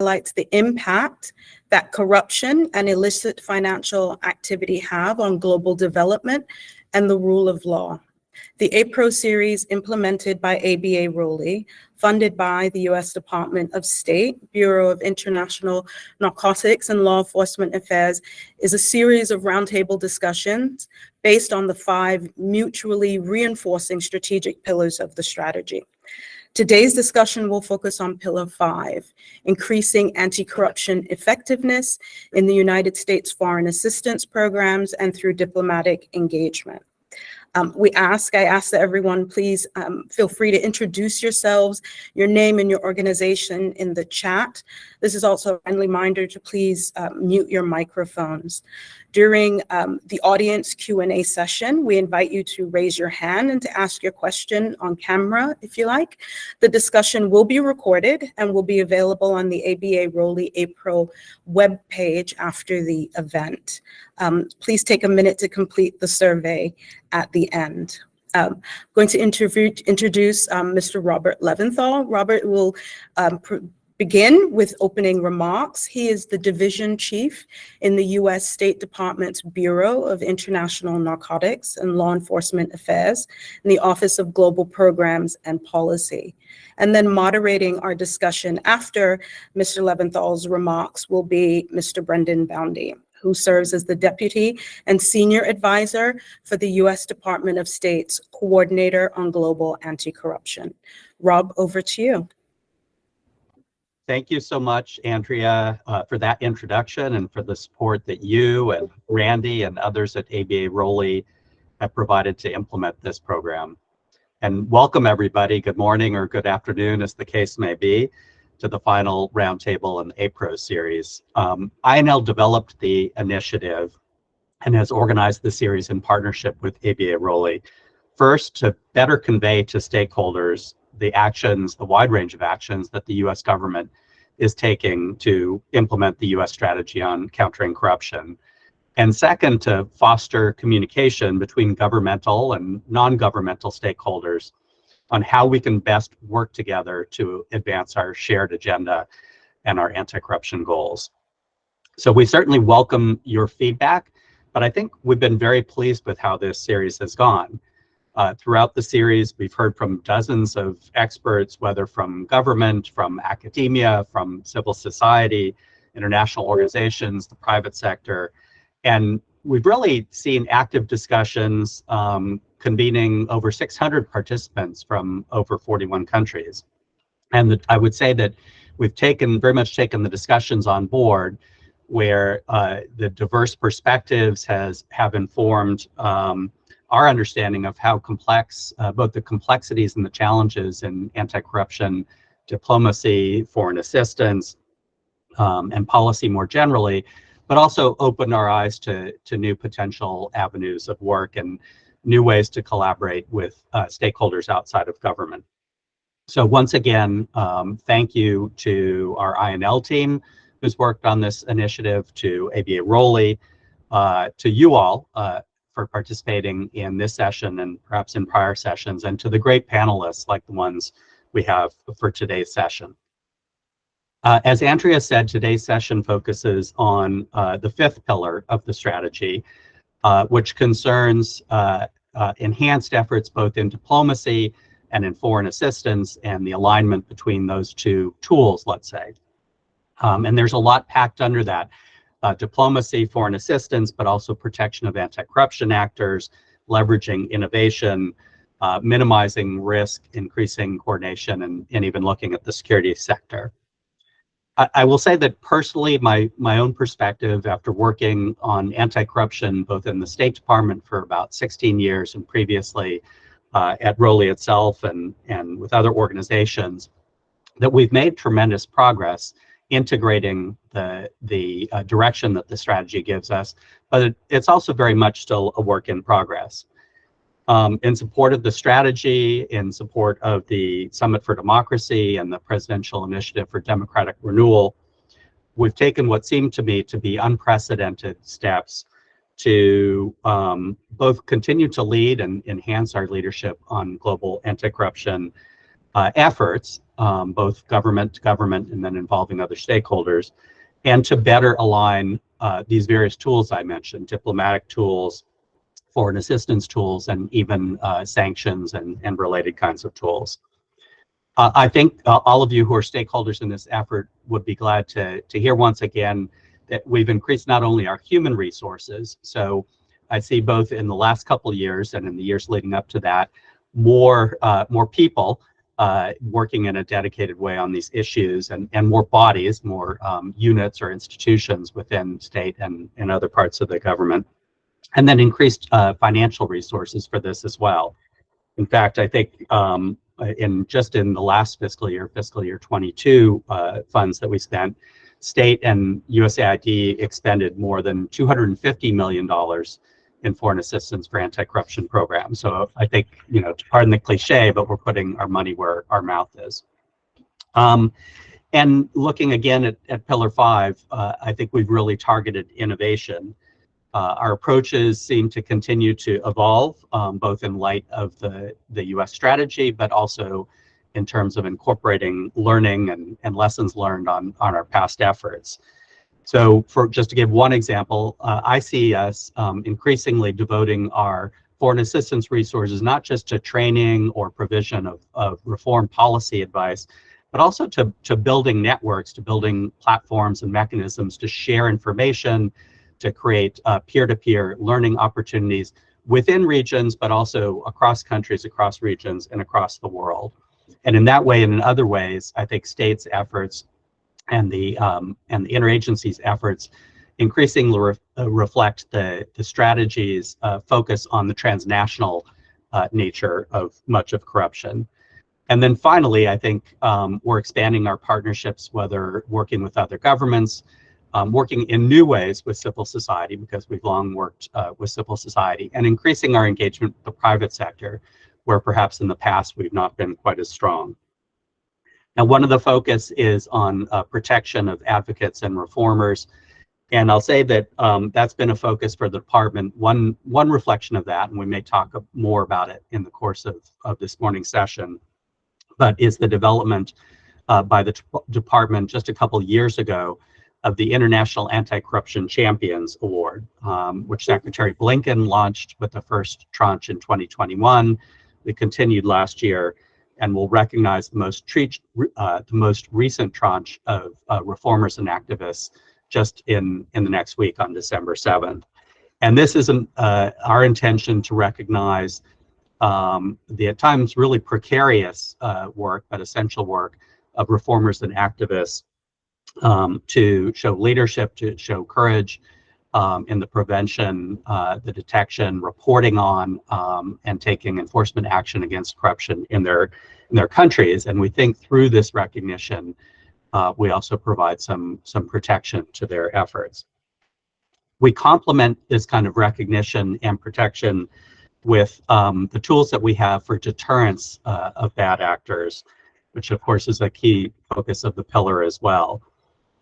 highlights the impact that corruption and illicit financial activity have on global development and the rule of law. The APROE series, implemented by ABA-ROLI, funded by the U.S. Department of State, Bureau of International Narcotics and Law Enforcement Affairs, is a series of roundtable discussions based on the 5 mutually reinforcing strategic pillars of the strategy. Today's discussion will focus on Pillar 5, increasing anti-corruption effectiveness in the United States foreign assistance programs and through diplomatic engagement. I ask that everyone please feel free to introduce yourselves, your name and your organization in the chat. This is also a friendly reminder to please mute your microphones. During the audience Q&A session, we invite you to raise your hand and to ask your question on camera if you like. The discussion will be recorded and will be available on the ABA-ROLI APROE webpage after the event. Please take a minute to complete the survey at the end. I'm going to introduce Mr. Robert Leventhal. Robert will begin with opening remarks. He is the Division Chief in the U.S. State Department's Bureau of International Narcotics and Law Enforcement Affairs in the Office of Global Programs and Policy. And then moderating our discussion after Mr. Leventhal's remarks will be Mr. Brendan Boundy, who serves as the Deputy and Senior Advisor for the U.S. Department of State's Coordinator on Global Anti-Corruption. Rob, over to you. Thank you so much, Andrea, for that introduction and for the support that you and Randy and others at ABA-ROLI have provided to implement this program. And welcome, everybody. Good morning or good afternoon, as the case may be, to the final roundtable in the APROE series. INL developed the initiative and has organized the series in partnership with ABA-ROLI. First, to better convey to stakeholders the actions, the wide range of actions that the U.S. government is taking to implement the U.S. strategy on countering corruption. And second, to foster communication between governmental and non-governmental stakeholders on how we can best work together to advance our shared agenda and our anti-corruption goals. So we certainly welcome your feedback, but I think we've been very pleased with how this series has gone. Throughout the series, we've heard from dozens of experts, whether from government, from academia, from civil society, international organizations, the private sector, and we've really seen active discussions convening over 600 participants from over 41 countries. And I would say that we've very much taken the discussions on board, where the diverse perspectives have informed our understanding of how complex, both the complexities and the challenges in anti-corruption diplomacy, foreign assistance, and policy more generally, but also opened our eyes to new potential avenues of work and new ways to collaborate with stakeholders outside of government. So once again, thank you to our INL team who's worked on this initiative, to ABA-ROLI, to you all for participating in this session and perhaps in prior sessions, and to the great panelists like the ones we have for today's session. As Andrea said, today's session focuses on the 5th pillar of the strategy, which concerns enhanced efforts both in diplomacy and in foreign assistance, and the alignment between those two tools, let's say. And there's a lot packed under that. Diplomacy, foreign assistance, but also protection of anti-corruption actors, leveraging innovation, minimizing risk, increasing coordination, and even looking at the security sector. I will say that personally, my own perspective, after working on anti-corruption both in the State Department for about 16 years and previously at ROLI itself and with other organizations, that we've made tremendous progress integrating the direction that the strategy gives us, but it's also very much still a work in progress. In support of the strategy, in support of the Summit for Democracy and the Presidential Initiative for Democratic Renewal, we've taken what seemed to me to be unprecedented steps to both continue to lead and enhance our leadership on global anti-corruption efforts, both government to government and then involving other stakeholders, and to better align these various tools I mentioned, diplomatic tools, foreign assistance tools, and even sanctions and related kinds of tools. I think all of you who are stakeholders in this effort would be glad to hear once again that we've increased not only our human resources, so I see both in the last couple of years and in the years leading up to that, more people working in a dedicated way on these issues, and more bodies, more units or institutions within state and other parts of the government, and then increased financial resources for this as well. In fact, I think in the last fiscal year 22 funds that we spent, state and USAID expended more than $250 million in foreign assistance for anti-corruption programs. So I think, to pardon the cliche, but we're putting our money where our mouth is. And looking again at Pillar 5, I think we've really targeted innovation. Our approaches seem to continue to evolve, both in light of the U.S. strategy, but also in terms of incorporating learning and lessons learned on our past efforts. So just to give one example, I see us increasingly devoting our foreign assistance resources, not just to training or provision of reform policy advice, but also to building networks, to building platforms and mechanisms to share information, to create peer-to-peer learning opportunities within regions, but also across countries, across regions, and across the world. And in that way and in other ways, I think states' efforts and the interagencies' efforts increasingly reflect the strategy's focus on the transnational nature of much of corruption. And then finally, I think we're expanding our partnerships, whether working with other governments, working in new ways with civil society, because we've long worked with civil society, and increasing our engagement with the private sector, where perhaps in the past we've not been quite as strong. Now, one of the focus is on protection of advocates and reformers, and I'll say that that's been a focus for the department. One reflection of that, and we may talk more about it in the course of this morning's session, but is the development by the department just a couple years ago of the International Anti-Corruption Champions Award, which Secretary Blinken launched with the first tranche in 2021. We continued last year, and will recognize the most recent tranche of reformers and activists just in the next week on December 7th. And this is our intention to recognize the at times really precarious work, but essential work of reformers and activists, to show leadership, to show courage in the prevention, the detection, reporting on, and taking enforcement action against corruption in their countries. And we think through this recognition, we also provide some protection to their efforts. We complement this kind of recognition and protection with the tools that we have for deterrence of bad actors, which of course is a key focus of the pillar as well.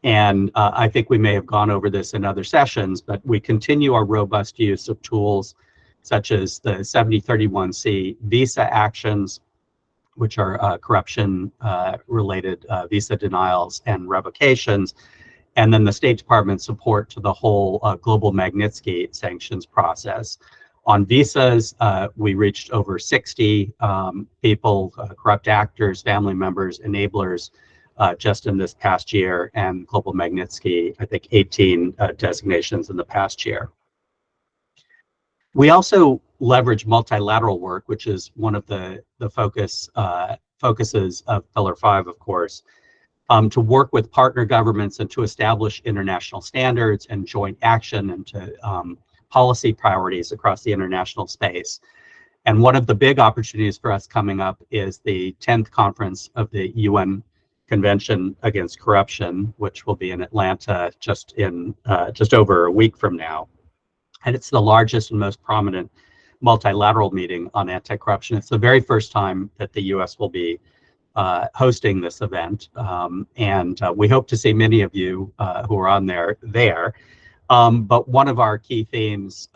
And I think we may have gone over this in other sessions, but we continue our robust use of tools such as the 7031C visa actions, which are corruption-related visa denials and revocations, and then the State Department support to the whole global Magnitsky sanctions process. On visas, we reached over 60 people, corrupt actors, family members, enablers, just in this past year, and global Magnitsky, I think 18 designations in the past year. We also leverage multilateral work, which is one of the focuses of Pillar 5, of course, to work with partner governments and to establish international standards and joint action and to policy priorities across the international space. And one of the big opportunities for us coming up is the 10th conference of the UN Convention Against Corruption, which will be in Atlanta just over a week from now. And it's the largest and most prominent multilateral meeting on anti-corruption. It's the very first time that the US will be hosting this event. And we hope to see many of you who are on there. But one of our key themes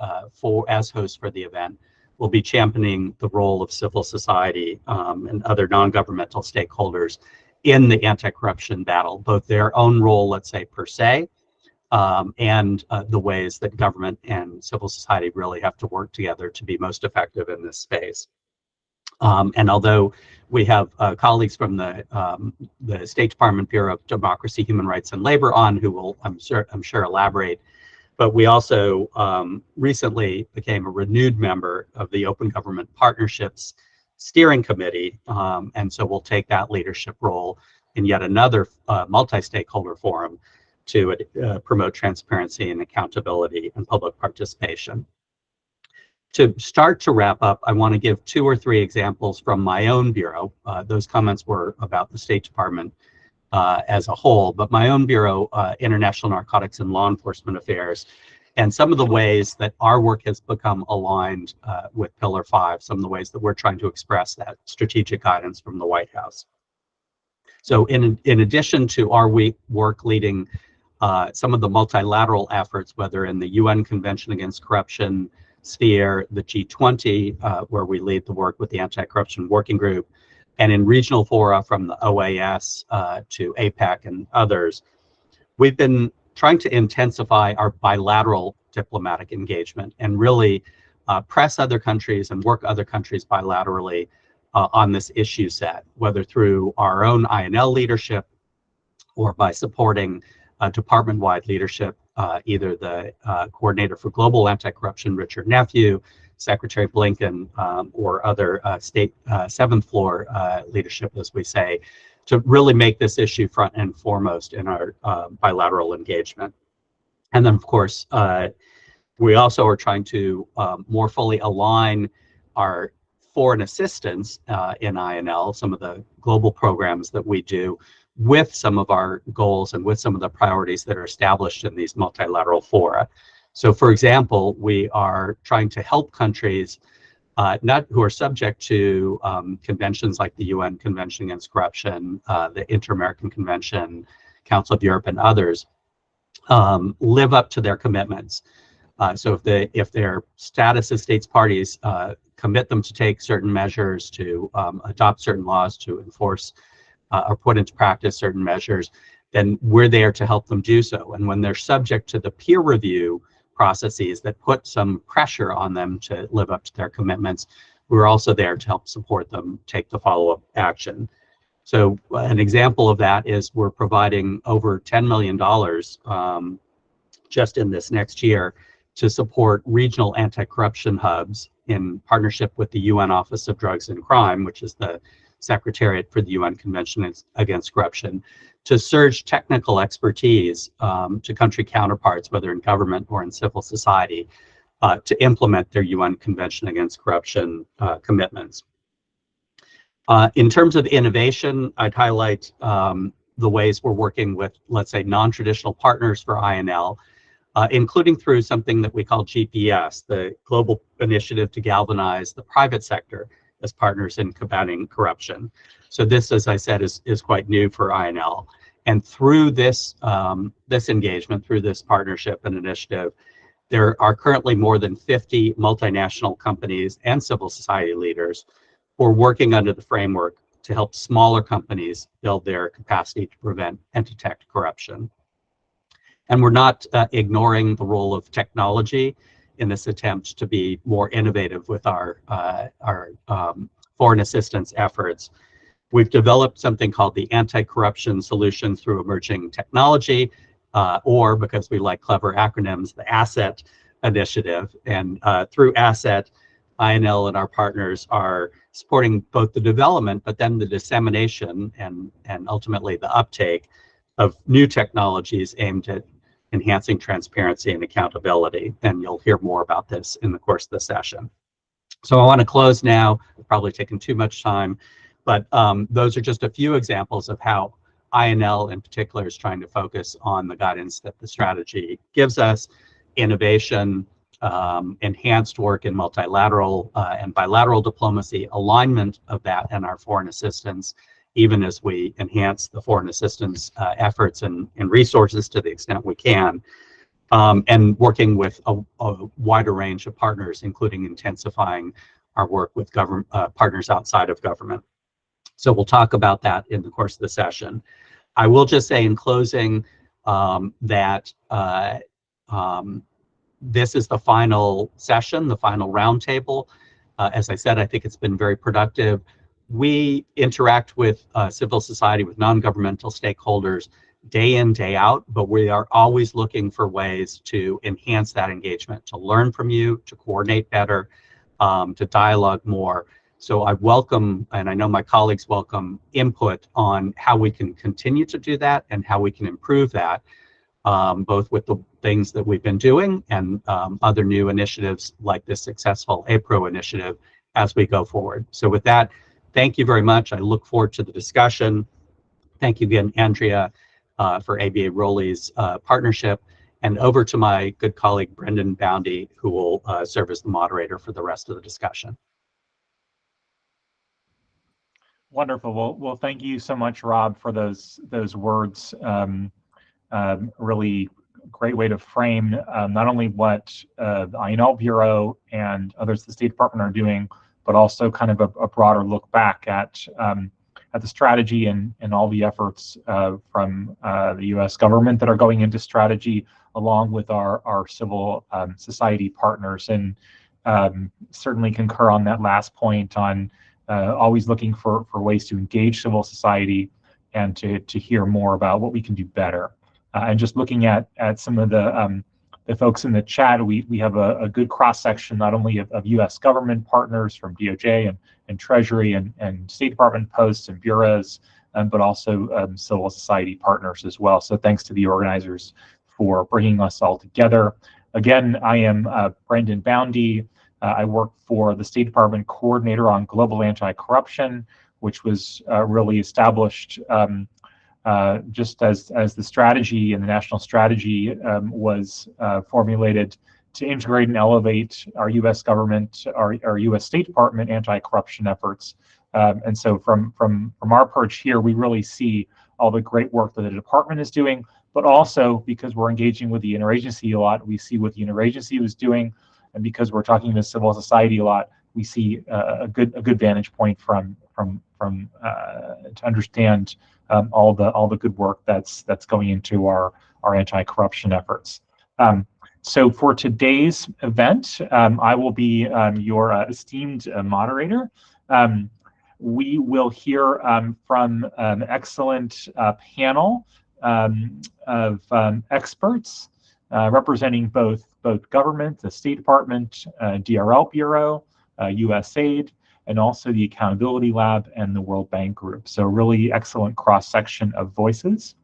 as hosts for the event will be championing the role of civil society and other non-governmental stakeholders in the anti-corruption battle, both their own role, let's say, per se, and the ways that government and civil society really have to work together to be most effective in this space. And although we have colleagues from the State Department Bureau of Democracy, Human Rights, and Labor on, who will, I'm sure elaborate, but we also recently became a renewed member of the Open Government Partnerships Steering Committee, and so we'll take that leadership role in yet another multi-stakeholder forum to promote transparency and accountability and public participation. To start to wrap up, I want to give 2 or 3 examples from my own bureau. Those comments were about the State Department as a whole, but my own bureau, International Narcotics and Law Enforcement Affairs, and some of the ways that our work has become aligned with Pillar 5, some of the ways that we're trying to express that strategic guidance from the White House. So in addition to our work leading some of the multilateral efforts, whether in the UN Convention Against Corruption sphere, the G20, where we lead the work with the Anti-Corruption Working Group, and in regional fora from the OAS to APEC and others, we've been trying to intensify our bilateral diplomatic engagement and really press other countries and work other countries bilaterally on this issue set, whether through our own INL leadership or by supporting department-wide leadership, either the Coordinator for Global Anti-Corruption, Richard Nephew, Secretary Blinken, or other state 7th floor leadership, as we say, to really make this issue front and foremost in our bilateral engagement. And then, of course, we also are trying to more fully align our foreign assistance in INL, some of the global programs that we do, with some of our goals and with some of the priorities that are established in these multilateral fora. So, for example, we are trying to help countries who are subject to conventions like the UN Convention Against Corruption, the Inter-American Convention, Council of Europe, and others, live up to their commitments. So if their status as states parties commit them to take certain measures, to adopt certain laws, to enforce or put into practice certain measures, then we're there to help them do so. And when they're subject to the peer review processes that put some pressure on them to live up to their commitments, we're also there to help support them take the follow-up action. So an example of that is we're providing over $10 million just in this next year to support regional anti-corruption hubs in partnership with the UN Office of Drugs and Crime, which is the Secretariat for the UN Convention Against Corruption, to surge technical expertise to country counterparts, whether in government or in civil society, to implement their UN Convention Against Corruption commitments. In terms of innovation, I'd highlight the ways we're working with, let's say, non-traditional partners for INL, including through something that we call GPS, the Global Initiative to Galvanize the Private Sector as partners in combating corruption. So this, as I said, is quite new for INL. And through this, this engagement, through this partnership and initiative, there are currently more than 50 multinational companies and civil society leaders who are working under the framework to help smaller companies build their capacity to prevent and detect corruption. And we're not ignoring the role of technology in this attempt to be more innovative with our foreign assistance efforts. We've developed something called the Anti-Corruption Solution Through Emerging Technology, or, because we like clever acronyms, the ASSET initiative. And through ASSET, INL and our partners are supporting both the development, but then the dissemination and ultimately the uptake of new technologies aimed at enhancing transparency and accountability. And you'll hear more about this in the course of the session. So I want to close now. I've probably taken too much time, but those are just a few examples of how INL in particular is trying to focus on the guidance that the strategy gives us: innovation, enhanced work in multilateral and bilateral diplomacy, alignment of that and our foreign assistance, even as we enhance the foreign assistance efforts and resources to the extent we can, and working with a wider range of partners, including intensifying our work with government partners outside of government. So we'll talk about that in the course of the session. I will just say in closing that this is the final session, the final roundtable. As I said, I think it's been very productive. We interact with civil society, with non-governmental stakeholders day in, day out, but we are always looking for ways to enhance that engagement, to learn from you, to coordinate better, to dialogue more. So I welcome, and I know my colleagues welcome, input on how we can continue to do that and how we can improve that, both with the things that we've been doing and other new initiatives like this successful APROE initiative as we go forward. So with that, thank you very much. I look forward to the discussion. Thank you again, Andrea, for ABA ROLI's partnership, and over to my good colleague, Brendan Boundy, who will serve as the moderator for the rest of the discussion. Wonderful. Well, thank you so much, Rob, for those words. Really great way to frame not only what the INL Bureau and others at the State Department are doing, but also kind of a broader look back at the strategy and all the efforts from the U.S. government that are going into strategy, along with our civil society partners. And certainly concur on that last point on always looking for ways to engage civil society and to hear more about what we can do better. And just looking at some of the folks in the chat, we have a good cross-section not only of U.S. government partners from DOJ and Treasury and State Department posts and bureaus, but also civil society partners as well. So thanks to the organizers for bringing us all together. Again, I am Brendan Boundy. I work for the State Department Coordinator on Global Anti-Corruption, which was really established just as the strategy and the national strategy was formulated to integrate and elevate our U.S. government, our U.S. State Department anti-corruption efforts. And so from our perch here, we really see all the great work that the department is doing, but also because we're engaging with the interagency a lot, we see what the interagency was doing. And because we're talking to civil society a lot, we see a good vantage point from to understand all the good work that's going into our anti-corruption efforts. So for today's event, I will be your esteemed moderator. We will hear from an excellent panel of experts representing both government, the State Department, DRL Bureau, USAID, and also the Accountability Lab and the World Bank Group. So really excellent cross-section of voices.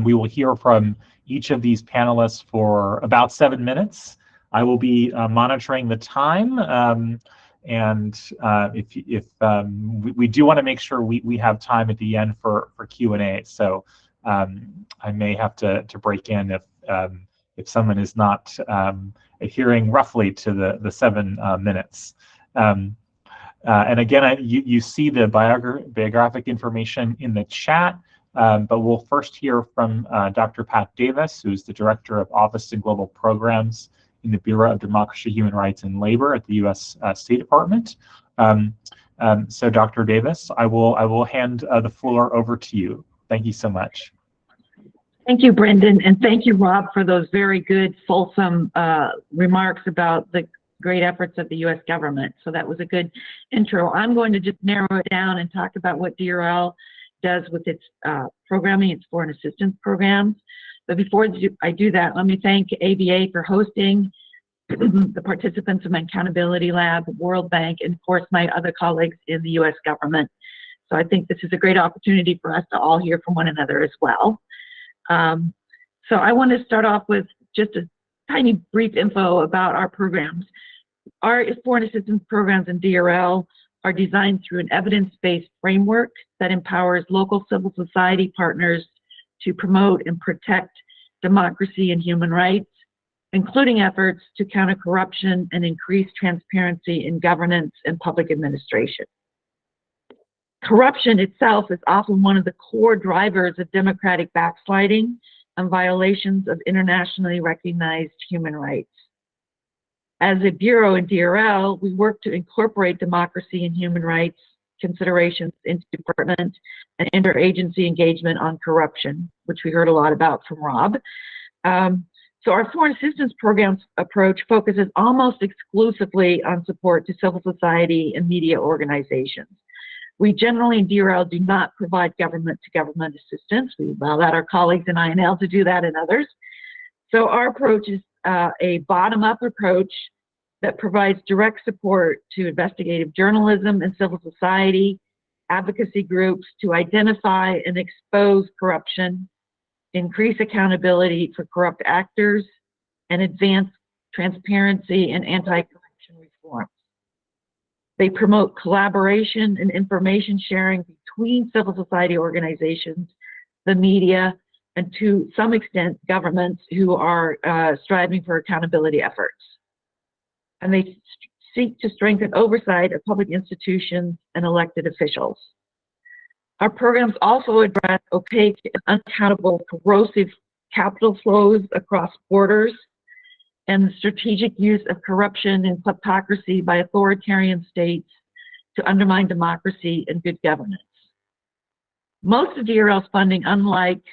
We will hear from each of these panelists for about 7 minutes. I will be monitoring the time, and if we do want to make sure we have time at the end for Q&A. So I may have to break in if someone is not adhering roughly to the 7 minutes. And again, you see the biographic information in the chat, but we'll first hear from Dr. Pat Davis, who's the Director of Office and Global Programs in the Bureau of Democracy, Human Rights, and Labor at the U.S. State Department. So Dr. Davis, I will hand the floor over to you. Thank you so much. Thank you, Brendan, and thank you, Rob, for those very good, fulsome remarks about the great efforts of the U.S. government. So that was a good intro. I'm going to just narrow it down and talk about what DRL does with its programming, its foreign assistance programs. But before I do that, let me thank ABA for hosting, the participants of my Accountability Lab, World Bank, and of course my other colleagues in the U.S. government. So I think this is a great opportunity for us to all hear from one another as well. So I want to start off with just a tiny brief info about our programs. Our foreign assistance programs in DRL are designed through an evidence-based framework that empowers local civil society partners to promote and protect democracy and human rights, including efforts to counter corruption and increase transparency in governance and public administration. Corruption itself is often one of the core drivers of democratic backsliding and violations of internationally recognized human rights. As a bureau in DRL, we work to incorporate democracy and human rights considerations into department and interagency engagement on corruption, which we heard a lot about from Rob. So our foreign assistance programs approach focuses almost exclusively on support to civil society and media organizations. We generally in DRL do not provide government-to-government assistance. We allow that our colleagues in INL to do that and others. So our approach is a bottom-up approach that provides direct support to investigative journalism and civil society, advocacy groups to identify and expose corruption, increase accountability for corrupt actors, and advance transparency and anti-corruption reforms. They promote collaboration and information sharing between civil society organizations, the media, and to some extent, governments who are striving for accountability efforts. And they seek to strengthen oversight of public institutions and elected officials. Our programs also address opaque and unaccountable corrosive capital flows across borders and the strategic use of corruption and kleptocracy by authoritarian states to undermine democracy and good governance. Most of DRL's funding, unlike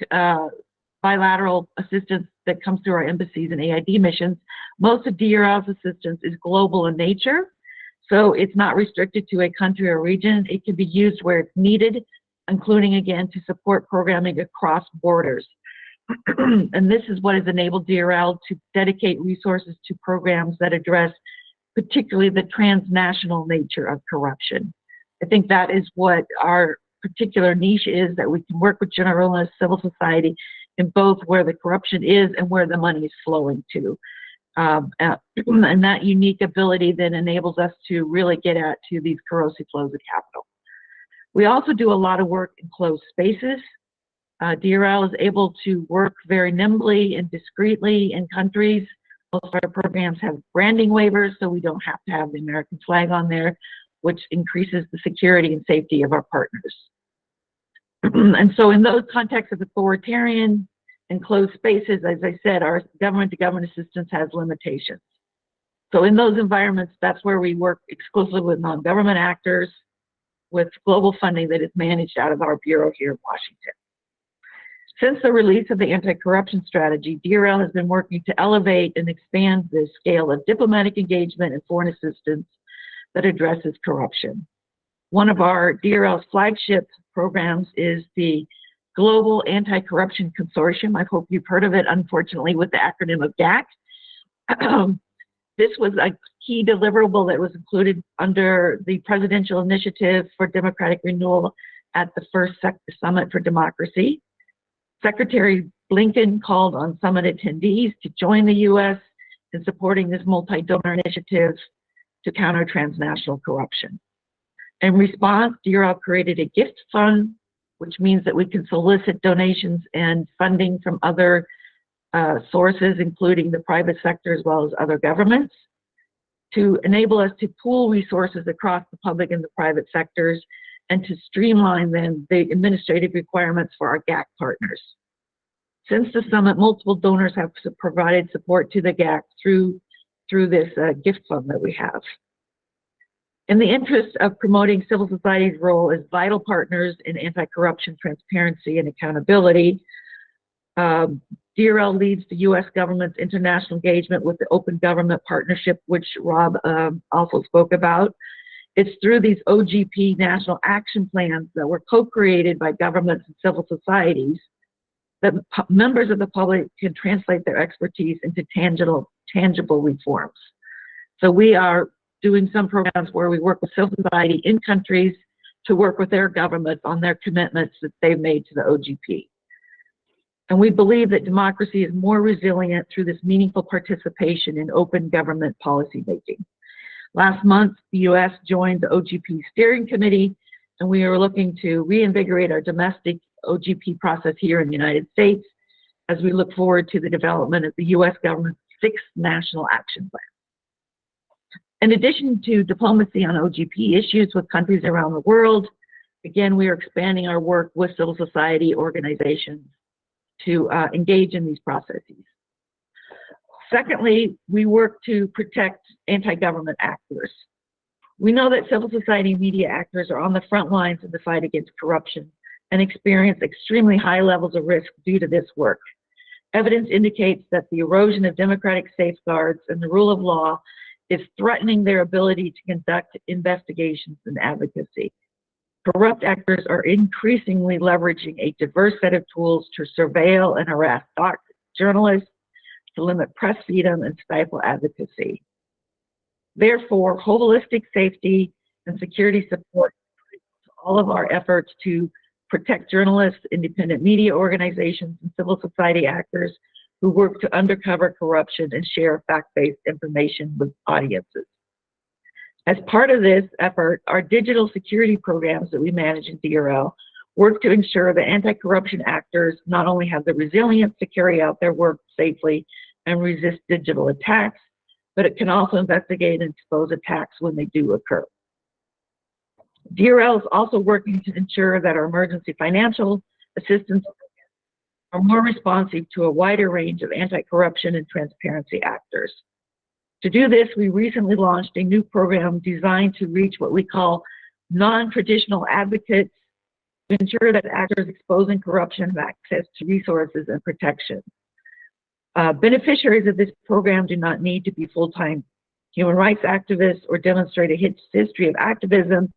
bilateral assistance that comes through our embassies and AID missions, most of DRL's assistance is global in nature. So it's not restricted to a country or region. It can be used where it's needed, including, again, to support programming across borders. And this is what has enabled DRL to dedicate resources to programs that address particularly the transnational nature of corruption. I think that is what our particular niche is, that we can work with generalists, civil society, in both where the corruption is and where the money is flowing to. And that unique ability then enables us to really get at to these corrosive flows of capital. We also do a lot of work in closed spaces. DRL is able to work very nimbly and discreetly in countries. Most of our programs have branding waivers, so we don't have to have the American flag on there, which increases the security and safety of our partners. And so in those contexts of authoritarian and closed spaces, as I said, our government-to-government assistance has limitations. So in those environments, that's where we work exclusively with non-government actors with global funding that is managed out of our bureau here in Washington. Since the release of the anti-corruption strategy, DRL has been working to elevate and expand the scale of diplomatic engagement and foreign assistance that addresses corruption. One of our DRL's flagship programs is the Global Anti-Corruption Consortium. I hope you've heard of it, unfortunately, with the acronym of GAC. This was a key deliverable that was included under the Presidential Initiative for Democratic Renewal at the first Summit for Democracy. Secretary Blinken called on summit attendees to join the U.S. in supporting this multi-donor initiative to counter transnational corruption. In response, DRL created a gift fund, which means that we can solicit donations and funding from other sources, including the private sector as well as other governments, to enable us to pool resources across the public and the private sectors and to streamline then the administrative requirements for our GAC partners. Since the summit, multiple donors have provided support to the GAC through this gift fund that we have. In the interest of promoting civil society's role as vital partners in anti-corruption, transparency, and accountability, DRL leads the U.S. government's international engagement with the Open Government Partnership, which Rob also spoke about. It's through these OGP national action plans that were co-created by governments and civil societies that members of the public can translate their expertise into tangible reforms. So we are doing some programs where we work with civil society in countries to work with their governments on their commitments that they've made to the OGP. And we believe that democracy is more resilient through this meaningful participation in open government policy making. Last month, the U.S. joined the OGP Steering Committee, and we are looking to reinvigorate our domestic OGP process here in the United States as we look forward to the development of the U.S. government's 6th National Action Plan. In addition to diplomacy on OGP issues with countries around the world, again, we are expanding our work with civil society organizations to engage in these processes. Secondly, we work to protect anti-government actors. We know that civil society media actors are on the front lines in the fight against corruption and experience extremely high levels of risk due to this work. Evidence indicates that the erosion of democratic safeguards and the rule of law is threatening their ability to conduct investigations and advocacy. Corrupt actors are increasingly leveraging a diverse set of tools to surveil and harass journalists, to limit press freedom and stifle advocacy. Therefore, holistic safety and security support to all of our efforts to protect journalists, independent media organizations, and civil society actors who work to uncover corruption and share fact-based information with audiences. As part of this effort, our digital security programs that we manage in DRL work to ensure that anti-corruption actors not only have the resilience to carry out their work safely and resist digital attacks, but it can also investigate and expose attacks when they do occur. DRL is also working to ensure that our emergency financial assistance are more responsive to a wider range of anti-corruption and transparency actors. To do this, we recently launched a new program designed to reach what we call non-traditional advocates to ensure that actors exposing corruption have access to resources and protection. Beneficiaries of this program do not need to be full-time human rights activists or demonstrate a history of activism,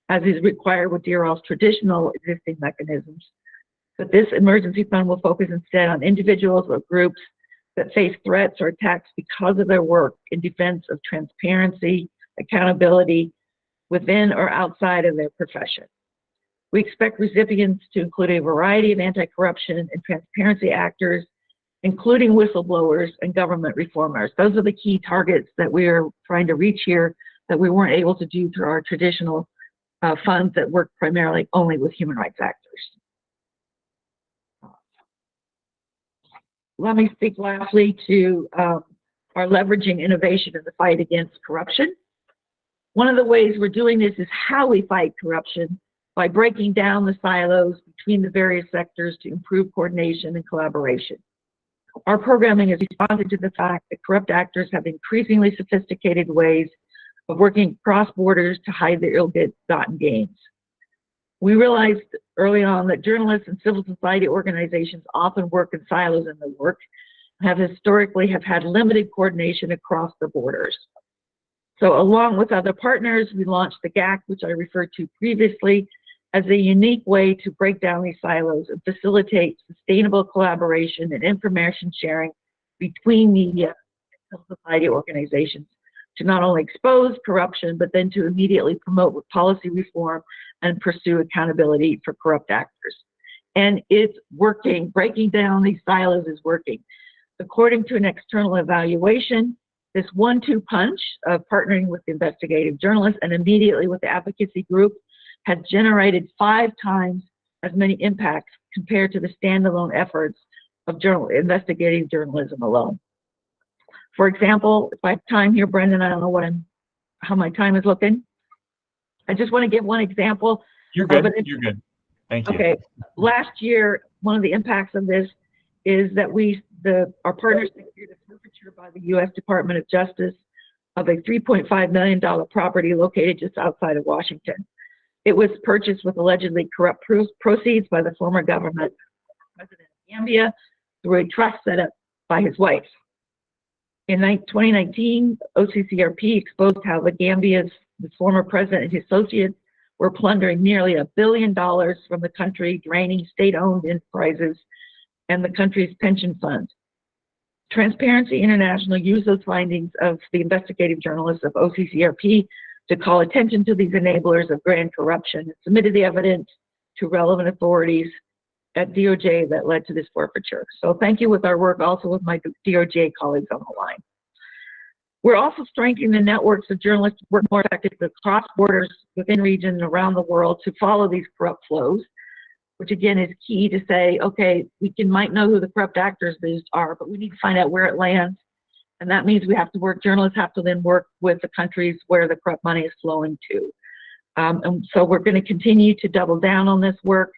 as is required with DRL's traditional existing mechanisms. But this emergency fund will focus instead on individuals or groups that face threats or attacks because of their work in defense of transparency, accountability within or outside of their profession. We expect recipients to include a variety of anti-corruption and transparency actors, including whistleblowers and government reformers. Those are the key targets that we are trying to reach here that we weren't able to do through our traditional funds that work primarily only with human rights actors. Let me speak lastly to our leveraging innovation in the fight against corruption. One of the ways we're doing this is how we fight corruption by breaking down the silos between the various sectors to improve coordination and collaboration. Our programming is responding to the fact that corrupt actors have increasingly sophisticated ways of working across borders to hide their ill-gotten gains. We realized early on that journalists and civil society organizations often work in silos in their work, have historically had limited coordination across the borders. So along with other partners, we launched the GAC, which I referred to previously, as a unique way to break down these silos and facilitate sustainable collaboration and information sharing between media and civil society organizations to not only expose corruption, but then to immediately promote policy reform and pursue accountability for corrupt actors. And it's working. Breaking down these silos is working. According to an external evaluation, this 1-2 punch of partnering with investigative journalists and immediately with the advocacy group had generated 5 times as many impacts compared to the standalone efforts of investigative journalism alone. For example, if I have time here, Brendan, I don't know how my time is looking. I just want to give one example. You're good. You're good. Thank you. Okay. Last year, one of the impacts of this is that our partners secured a forfeiture by the U.S. Department of Justice of a $3.5 million property located just outside of Washington. It was purchased with allegedly corrupt proceeds by the former government president of Gambia through a trust set up by his wife. In 2019, OCCRP exposed how the Gambia's former president and his associates were plundering nearly $1 billion from the country, draining state-owned enterprises and the country's pension fund. Transparency International used those findings of the investigative journalists of OCCRP to call attention to these enablers of grand corruption and submitted the evidence to relevant authorities at DOJ that led to this forfeiture. So thank you with our work, also with my DOJ colleagues on the line. We're also strengthening the networks of journalists to work more effectively across borders within region and around the world to follow these corrupt flows, which again is key to say, okay, might know who the corrupt actors are, but we need to find out where it lands. And that means journalists have to then work with the countries where the corrupt money is flowing to. And so we're going to continue to double down on this work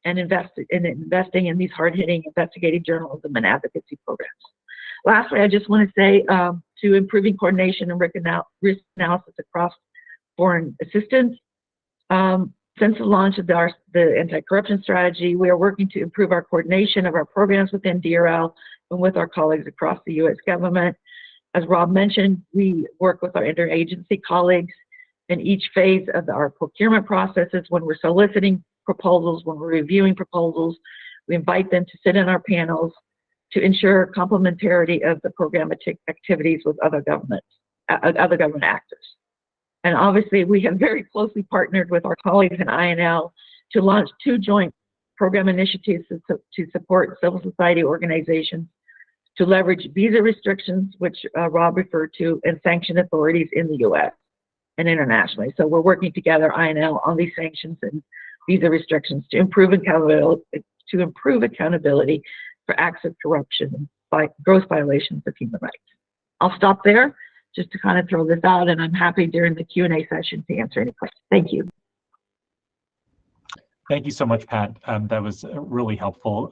and investing in these hard-hitting investigative journalism and advocacy programs. Lastly, I just want to say to improving coordination and risk analysis across foreign assistance. Since the launch of the anti-corruption strategy, we are working to improve our coordination of our programs within DRL and with our colleagues across the U.S. government. As Rob mentioned, we work with our interagency colleagues in each phase of our procurement processes. When we're soliciting proposals, when we're reviewing proposals, we invite them to sit in our panels to ensure complementarity of the program activities with other government actors. And obviously, we have very closely partnered with our colleagues in INL to launch 2 joint program initiatives to support civil society organizations to leverage visa restrictions, which Rob referred to, and sanction authorities in the U.S. and internationally. So we're working together, INL, on these sanctions and visa restrictions to improve accountability for acts of corruption by gross violations of human rights. I'll stop there just to kind of throw this out, and I'm happy during the Q&A session to answer any questions. Thank you. Thank you so much, Pat. That was really helpful.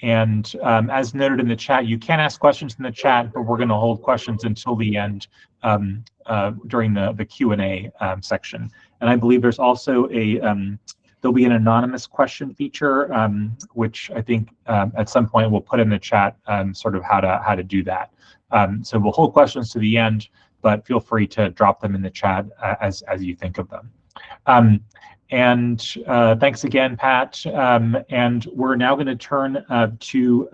As noted in the chat, you can ask questions in the chat, but we're going to hold questions until the end during the Q&A section. And I believe there's also there'll be an anonymous question feature, which I think at some point we'll put in the chat sort of how to do that. So we'll hold questions to the end, but feel free to drop them in the chat as you think of them. Thanks again, Pat. And we're now going to turn to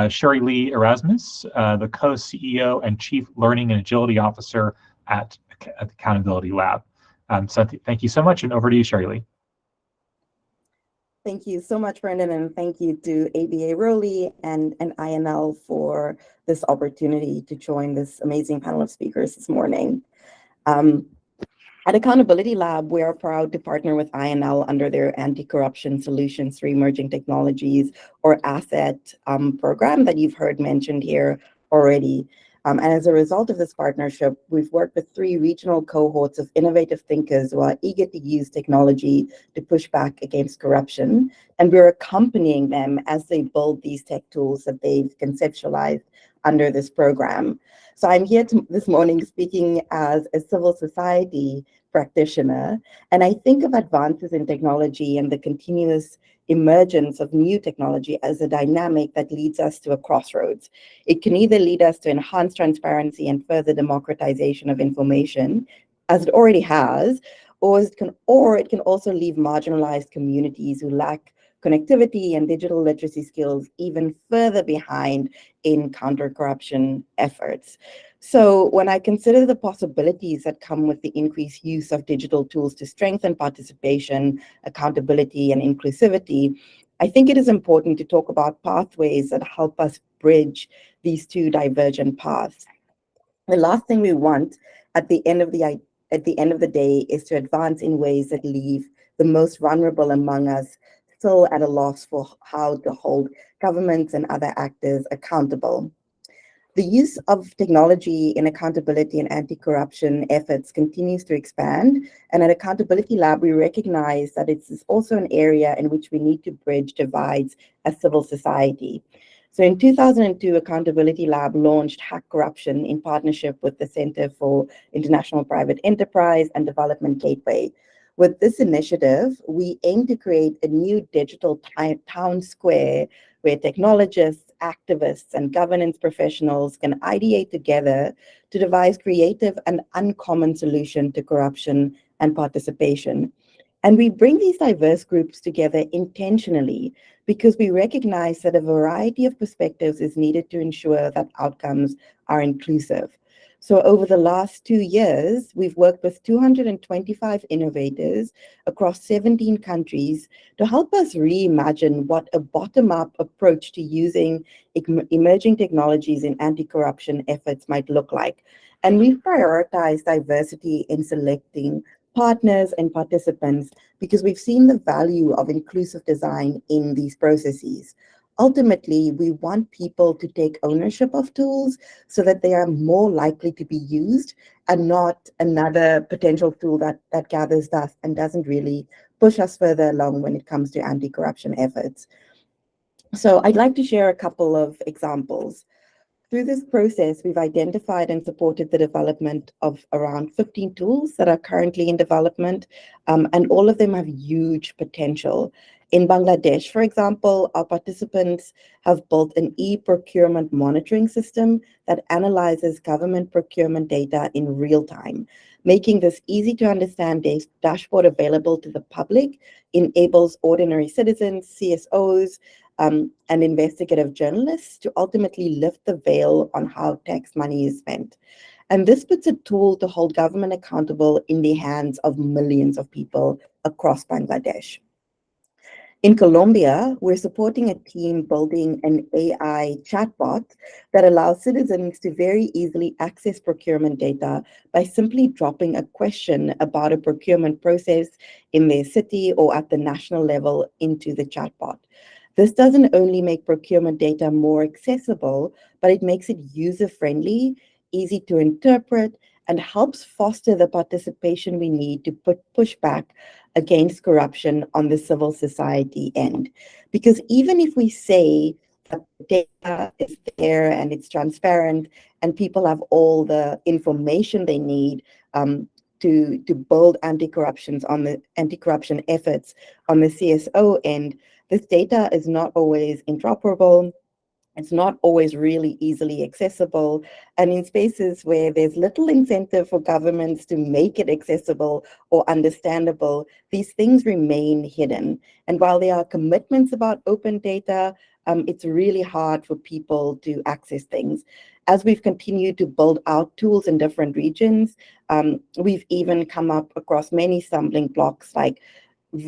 Sherry Lee Erasmus, the co-CEO and Chief Learning and Agility Officer at Accountability Lab. So thank you so much, and over to you, Sherry Lee. Thank you so much, Brendan, and thank you to ABA ROLI and INL for this opportunity to join this amazing panel of speakers this morning. At Accountability Lab, we are proud to partner with INL under their Anti-Corruption Solutions for Emerging Technologies, or ASSET program that you've heard mentioned here already. And as a result of this partnership, we've worked with 3 regional cohorts of innovative thinkers who are eager to use technology to push back against corruption. And we're accompanying them as they build these tech tools that they've conceptualized under this program. So I'm here this morning speaking as a civil society practitioner, and I think of advances in technology and the continuous emergence of new technology as a dynamic that leads us to a crossroads. It can either lead us to enhanced transparency and further democratization of information, as it already has, or it can also leave marginalized communities who lack connectivity and digital literacy skills even further behind in counter-corruption efforts. So when I consider the possibilities that come with the increased use of digital tools to strengthen participation, accountability, and inclusivity, I think it is important to talk about pathways that help us bridge these 2 divergent paths. The last thing we want at the end of the day is to advance in ways that leave the most vulnerable among us still at a loss for how to hold governments and other actors accountable. The use of technology in accountability and anti-corruption efforts continues to expand, and at Accountability Lab, we recognize that it's also an area in which we need to bridge divides as civil society. So in 2002, Accountability Lab launched Hack Corruption in partnership with the Center for International Private Enterprise and Development Gateway. With this initiative, we aim to create a new digital town square where technologists, activists, and governance professionals can ideate together to devise creative and uncommon solutions to corruption and participation. And we bring these diverse groups together intentionally because we recognize that a variety of perspectives is needed to ensure that outcomes are inclusive. So over the last 2 years, we've worked with 225 innovators across 17 countries to help us reimagine what a bottom-up approach to using emerging technologies in anti-corruption efforts might look like. And we've prioritized diversity in selecting partners and participants because we've seen the value of inclusive design in these processes. Ultimately, we want people to take ownership of tools so that they are more likely to be used and not another potential tool that gathers dust and doesn't really push us further along when it comes to anti-corruption efforts. So I'd like to share a couple of examples. Through this process, we've identified and supported the development of around 15 tools that are currently in development, and all of them have huge potential. In Bangladesh, for example, our participants have built an e-procurement monitoring system that analyzes government procurement data in real time. Making this easy to understand dashboard available to the public enables ordinary citizens, CSOs, and investigative journalists to ultimately lift the veil on how tax money is spent. And this puts a tool to hold government accountable in the hands of millions of people across Bangladesh. In Colombia, we're supporting a team building an AI chatbot that allows citizens to very easily access procurement data by simply dropping a question about a procurement process in their city or at the national level into the chatbot. This doesn't only make procurement data more accessible, but it makes it user-friendly, easy to interpret, and helps foster the participation we need to push back against corruption on the civil society end. Because even if we say that the data is there and it's transparent and people have all the information they need to build anti-corruption efforts on the CSO end, this data is not always interoperable. It's not always really easily accessible. And in spaces where there's little incentive for governments to make it accessible or understandable, these things remain hidden. And while there are commitments about open data, it's really hard for people to access things. As we've continued to build out tools in different regions, we've even come up across many stumbling blocks, like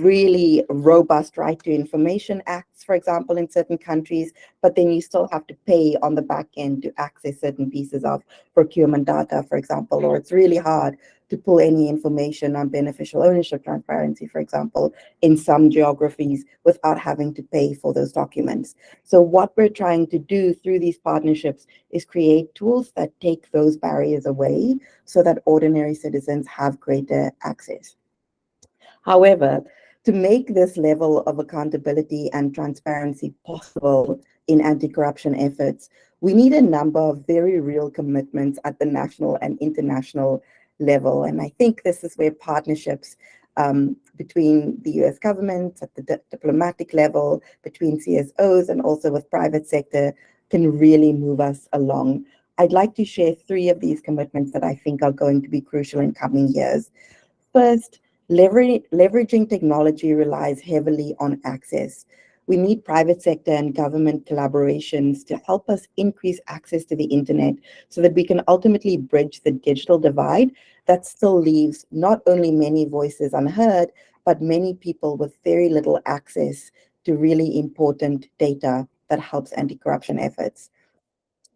really robust right to information acts, for example, in certain countries, but then you still have to pay on the back end to access certain pieces of procurement data, for example, or it's really hard to pull any information on beneficial ownership transparency, for example, in some geographies without having to pay for those documents. So what we're trying to do through these partnerships is create tools that take those barriers away so that ordinary citizens have greater access. However, to make this level of accountability and transparency possible in anti-corruption efforts, we need a number of very real commitments at the national and international level. And I think this is where partnerships between the US government at the diplomatic level, between CSOs and also with private sector can really move us along. I'd like to share 3 of these commitments that I think are going to be crucial in coming years. First, leveraging technology relies heavily on access. We need private sector and government collaborations to help us increase access to the internet so that we can ultimately bridge the digital divide that still leaves not only many voices unheard, but many people with very little access to really important data that helps anti-corruption efforts.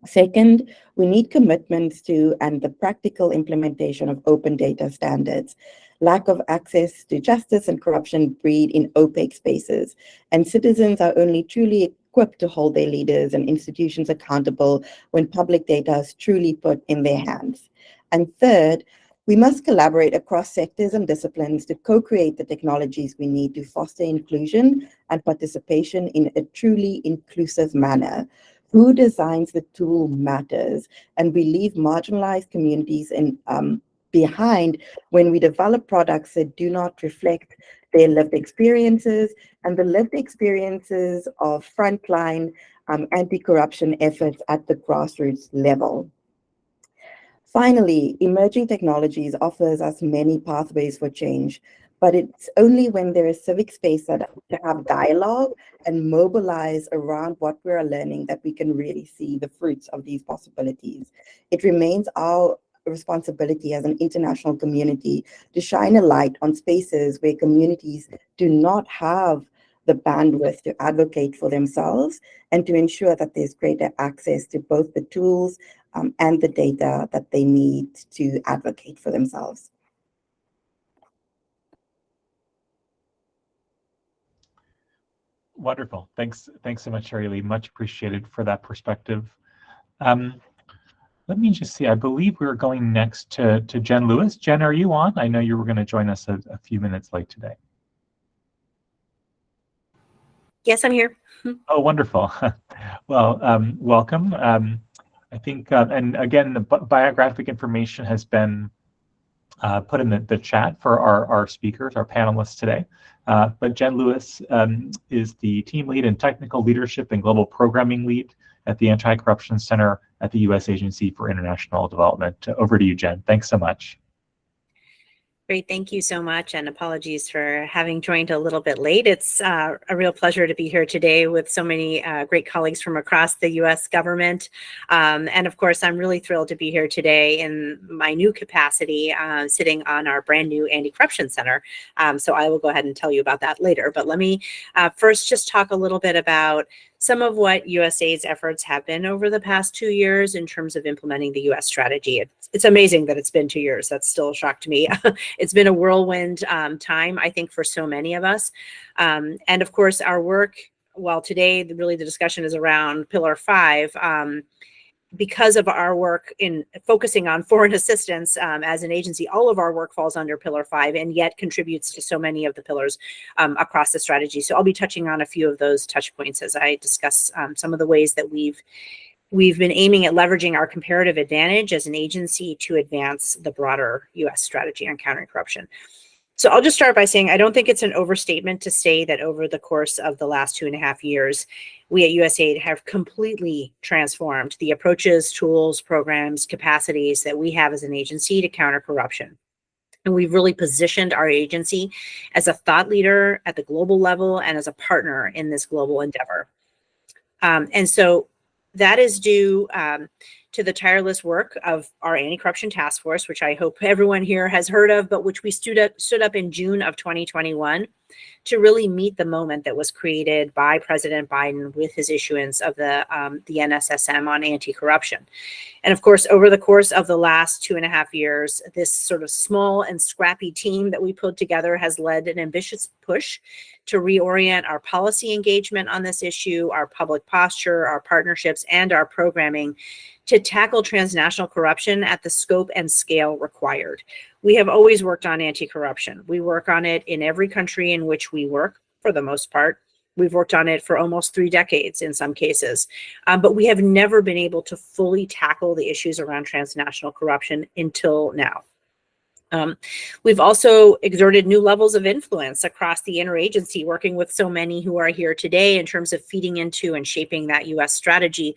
Second, we need commitments to and the practical implementation of open data standards. Lack of access to justice and corruption breed in opaque spaces, and citizens are only truly equipped to hold their leaders and institutions accountable when public data is truly put in their hands. And third, we must collaborate across sectors and disciplines to co-create the technologies we need to foster inclusion and participation in a truly inclusive manner. Who designs the tool matters, and we leave marginalized communities behind when we develop products that do not reflect their lived experiences and the lived experiences of frontline anti-corruption efforts at the grassroots level. Finally, emerging technologies offers us many pathways for change, but it's only when there is civic space to have dialogue and mobilize around what we are learning that we can really see the fruits of these possibilities. It remains our responsibility as an international community to shine a light on spaces where communities do not have the bandwidth to advocate for themselves and to ensure that there's greater access to both the tools and the data that they need to advocate for themselves. Wonderful. Thanks so much, Sherry Lee. Much appreciated for that perspective. Let me just see. I believe we're going next to Jen Lewis. Jen, are you on? I know you were going to join us a few minutes late today. Yes, I'm here. Oh, wonderful. Well, welcome. I think, and again, the biographic information has been put in the chat for our speakers, our panelists today. But Jen Lewis is the team lead in technical leadership and global programming lead at the Anti-Corruption Center at the U.S. Agency for International Development. Over to you, Jen. Thanks so much. Great, thank you so much, and apologies for having joined a little bit late. It's a real pleasure to be here today with so many great colleagues from across the U.S. government. And of course, I'm really thrilled to be here today in my new capacity, sitting on our brand new Anti-Corruption Center. So I will go ahead and tell you about that later. But let me first just talk a little bit about some of what USAID's efforts have been over the past 2 years in terms of implementing the US strategy. It's amazing that it's been 2 years. That's still a shock to me. It's been a whirlwind time, I think, for so many of us. And of course, our work, while today really the discussion is around Pillar 5, because of our work in focusing on foreign assistance as an agency, all of our work falls under Pillar 5 and yet contributes to so many of the pillars across the strategy. So I'll be touching on a few of those touch points as I discuss some of the ways that we've been aiming at leveraging our comparative advantage as an agency to advance the broader U.S. strategy on countering corruption. So I'll just start by saying I don't think it's an overstatement to say that over the course of the last 2.5 years, we at USAID have completely transformed the approaches, tools, programs, capacities that we have as an agency to counter corruption. And we've really positioned our agency as a thought leader at the global level and as a partner in this global endeavor. And so that is due to the tireless work of our Anti-Corruption Task Force, which I hope everyone here has heard of, but which we stood up in June of 2021 to really meet the moment that was created by President Biden with his issuance of the NSSM on anti-corruption. And of course, over the course of the last 2.5 years, this sort of small and scrappy team that we put together has led an ambitious push to reorient our policy engagement on this issue, our public posture, our partnerships, and our programming to tackle transnational corruption at the scope and scale required. We have always worked on anti-corruption. We work on it in every country in which we work, for the most part. We've worked on it for almost 3 decades in some cases, but we have never been able to fully tackle the issues around transnational corruption until now. We've also exerted new levels of influence across the interagency, working with so many who are here today in terms of feeding into and shaping that U.S. strategy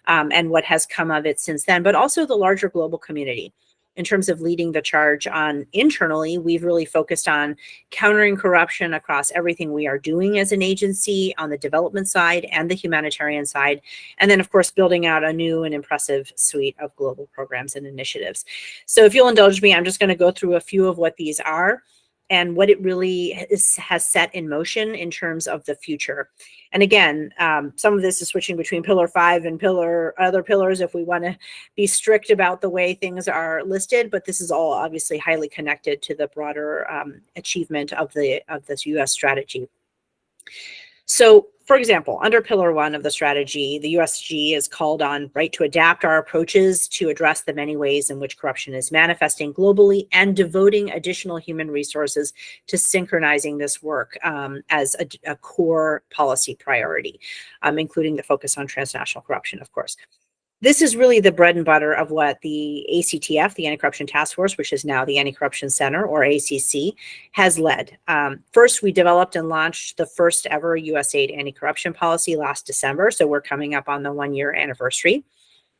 and what has come of it since then, but also the larger global community. In terms of leading the charge on internally, we've really focused on countering corruption across everything we are doing as an agency on the development side and the humanitarian side. And then, of course, building out a new and impressive suite of global programs and initiatives. So if you'll indulge me, I'm just going to go through a few of what these are and what it really has set in motion in terms of the future. And again, some of this is switching between Pillar 5 and other pillars if we want to be strict about the way things are listed, but this is all obviously highly connected to the broader achievement of this U.S. strategy. So, for example, under Pillar 1 of the strategy, the USG is called on, right, to adapt our approaches to address the many ways in which corruption is manifesting globally and devoting additional human resources to synchronizing this work as a core policy priority, including the focus on transnational corruption, of course. This is really the bread and butter of what the ACTF, the Anti-Corruption Task Force, which is now the Anti-Corruption Center, or ACC, has led. First, we developed and launched the first ever USAID anti-corruption policy last December, so we're coming up on the 1-year anniversary.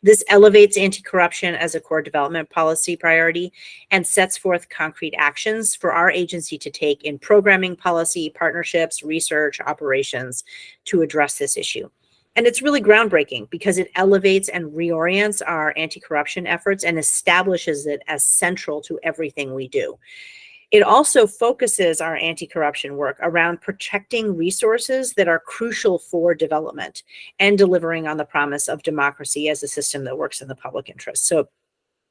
This elevates anti-corruption as a core development policy priority and sets forth concrete actions for our agency to take in programming policy, partnerships, research, operations to address this issue. And it's really groundbreaking because it elevates and reorients our anti-corruption efforts and establishes it as central to everything we do. It also focuses our anti-corruption work around protecting resources that are crucial for development and delivering on the promise of democracy as a system that works in the public interest. So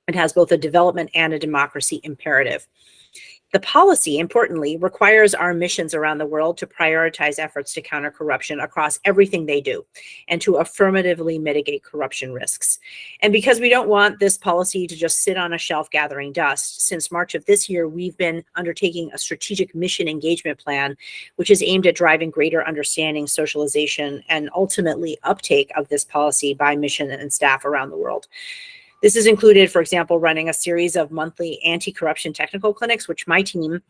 it has both a development and a democracy imperative. The policy, importantly, requires our missions around the world to prioritize efforts to counter corruption across everything they do and to affirmatively mitigate corruption risks. And because we don't want this policy to just sit on a shelf gathering dust, since March of this year, we've been undertaking a strategic mission engagement plan, which is aimed at driving greater understanding, socialization, and ultimately uptake of this policy by mission and staff around the world. This has included, for example, running a series of monthly anti-corruption technical clinics, which my team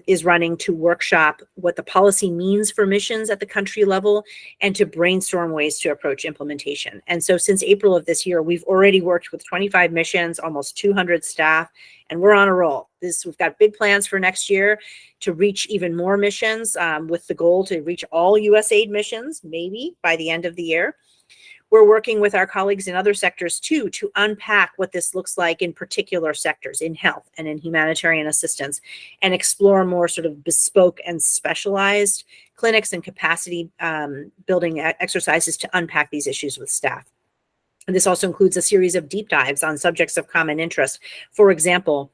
is running to workshop what the policy means for missions at the country level and to brainstorm ways to approach implementation. And so since April of this year, we've already worked with 25 missions, almost 200 staff, and we're on a roll. We've got big plans for next year to reach even more missions with the goal to reach all USAID missions, maybe by the end of the year. We're working with our colleagues in other sectors too to unpack what this looks like in particular sectors, in health and in humanitarian assistance, and explore more sort of bespoke and specialized clinics and capacity building exercises to unpack these issues with staff. And this also includes a series of deep dives on subjects of common interest. For example,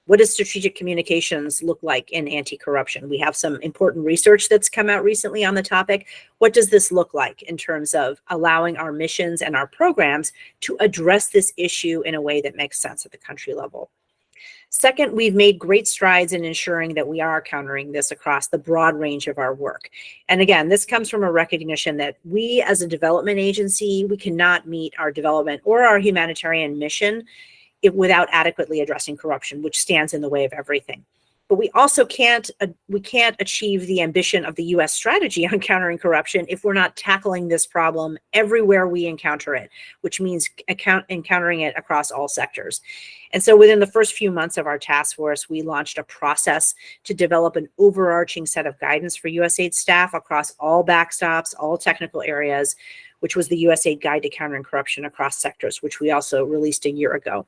what does strategic communications look like in anti-corruption? We have some important research that's come out recently on the topic. What does this look like in terms of allowing our missions and our programs to address this issue in a way that makes sense at the country level? Second, we've made great strides in ensuring that we are countering this across the broad range of our work. And again, this comes from a recognition that we as a development agency, we cannot meet our development or our humanitarian mission without adequately addressing corruption, which stands in the way of everything. But we also can't achieve the ambition of the US strategy on countering corruption if we're not tackling this problem everywhere we encounter it, which means encountering it across all sectors. And so within the first few months of our task force, we launched a process to develop an overarching set of guidance for USAID staff across all backstops, all technical areas, which was the USAID Guide to Countering Corruption Across Sectors, which we also released a year ago.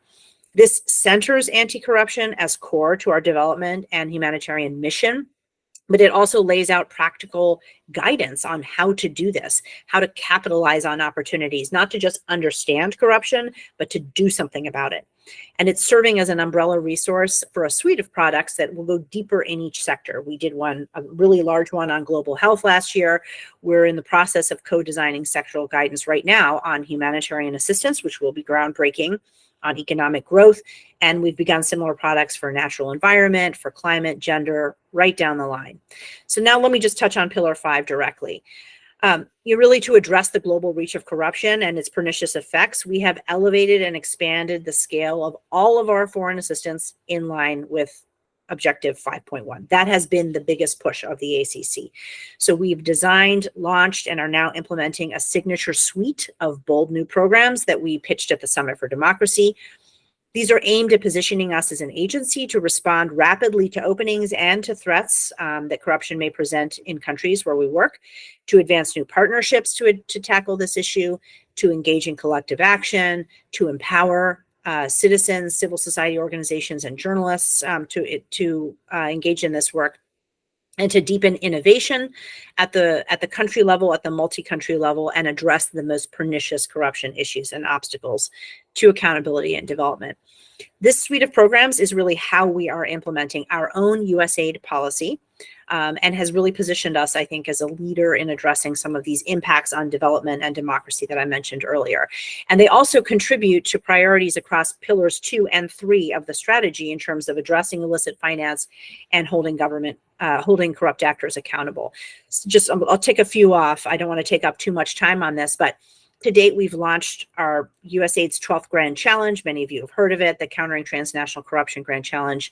This centers anti-corruption as core to our development and humanitarian mission, but it also lays out practical guidance on how to do this, how to capitalize on opportunities, not to just understand corruption, but to do something about it. And it's serving as an umbrella resource for a suite of products that will go deeper in each sector. We did a really large one on global health last year. We're in the process of co-designing sectoral guidance right now on humanitarian assistance, which will be groundbreaking, on economic growth, and we've begun similar products for natural environment, for climate, gender, right down the line. So now let me just touch on Pillar 5 directly. Really to address the global reach of corruption and its pernicious effects, we have elevated and expanded the scale of all of our foreign assistance in line with Objective 5.1. That has been the biggest push of the ACC. So we've designed, launched, and are now implementing a signature suite of bold new programs that we pitched at the Summit for Democracy. These are aimed at positioning us as an agency to respond rapidly to openings and to threats that corruption may present in countries where we work, to advance new partnerships to tackle this issue, to engage in collective action, to empower citizens, civil society organizations, and journalists to engage in this work, and to deepen innovation at the country level, at the multi-country level, and address the most pernicious corruption issues and obstacles to accountability and development. This suite of programs is really how we are implementing our own USAID policy, and has really positioned us, I think, as a leader in addressing some of these impacts on development and democracy that I mentioned earlier. And they also contribute to priorities across pillars 2 and 3 of the strategy in terms of addressing illicit finance and holding corrupt actors accountable. So I'll take a few off. I don't want to take up too much time on this, but to date, we've launched our USAID's 12th Grand Challenge. Many of you have heard of it, the Countering Transnational Corruption Grand Challenge,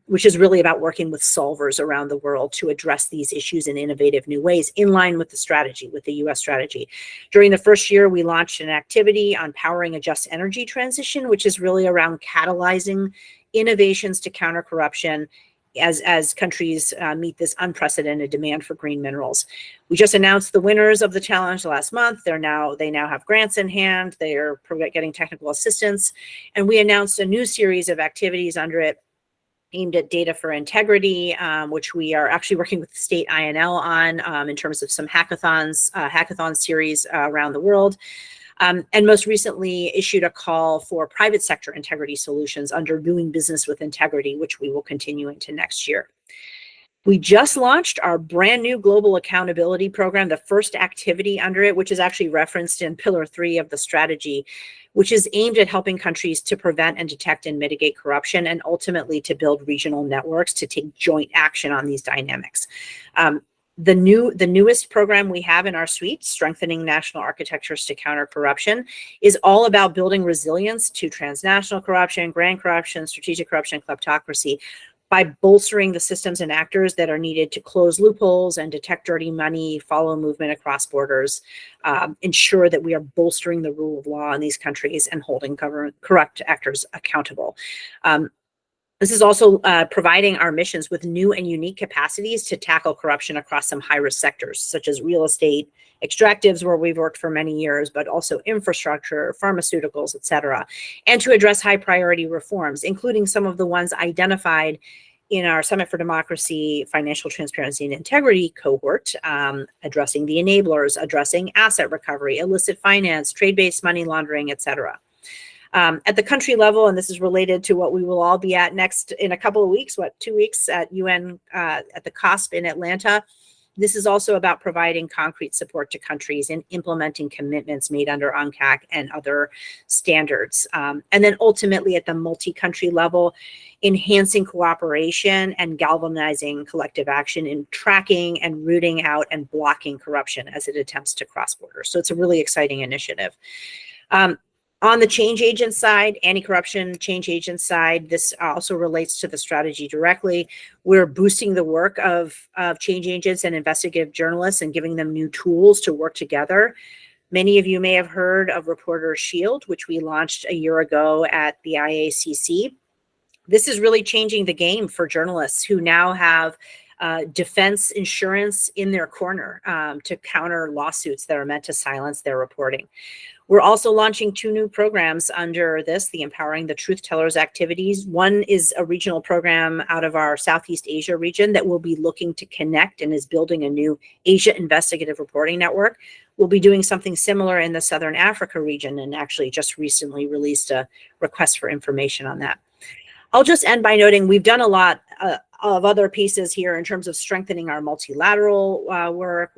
which is really about working with solvers around the world to address these issues in innovative new ways in line with the strategy, with the US strategy. During the first year, we launched an activity on powering a just energy transition, which is really around catalyzing innovations to counter corruption as countries meet this unprecedented demand for green minerals. We just announced the winners of the challenge last month. They now have grants in hand. They are getting technical assistance. And we announced a new series of activities under it aimed at data for integrity, which we are actually working with the state INL on in terms of some hackathon series around the world. and most recently issued a call for private sector integrity solutions under Doing Business with Integrity, which we will continue into next year. We just launched our brand new global accountability program, the first activity under it, which is actually referenced in Pillar 3 of the strategy, which is aimed at helping countries to prevent and detect and mitigate corruption, and ultimately to build regional networks to take joint action on these dynamics. The newest program we have in our suite, Strengthening National Architectures to Counter Corruption, is all about building resilience to transnational corruption, grand corruption, strategic corruption, kleptocracy, by bolstering the systems and actors that are needed to close loopholes and detect dirty money, follow movement across borders, ensure that we are bolstering the rule of law in these countries and holding corrupt actors accountable. This is also providing our missions with new and unique capacities to tackle corruption across some high-risk sectors, such as real estate, extractives, where we've worked for many years, but also infrastructure, pharmaceuticals, et cetera, and to address high-priority reforms, including some of the ones identified in our Summit for Democracy, Financial Transparency and Integrity cohort, addressing the enablers, addressing asset recovery, illicit finance, trade-based money laundering, et cetera. At the country level, and this is related to what we will all be at next in a couple of weeks, 2 weeks at UN, at the COSP in Atlanta. This is also about providing concrete support to countries in implementing commitments made under UNCAC and other standards. And then ultimately at the multi-country level, enhancing cooperation and galvanizing collective action in tracking and rooting out and blocking corruption as it attempts to cross borders. So it's a really exciting initiative. On the change agent side, anti-corruption change agent side, this also relates to the strategy directly. We're boosting the work of change agents and investigative journalists and giving them new tools to work together. Many of you may have heard of Reporters Shield, which we launched a year ago at the IACC. This is really changing the game for journalists who now have defense insurance in their corner to counter lawsuits that are meant to silence their reporting. We're also launching 2 new programs under this, the Empowering the Truth Tellers activities. One is a regional program out of our Southeast Asia region that will be looking to connect and is building a new Asia Investigative Reporting Network. We'll be doing something similar in the Southern Africa region and actually just recently released a request for information on that. I'll just end by noting we've done a lot of other pieces here in terms of strengthening our multilateral work.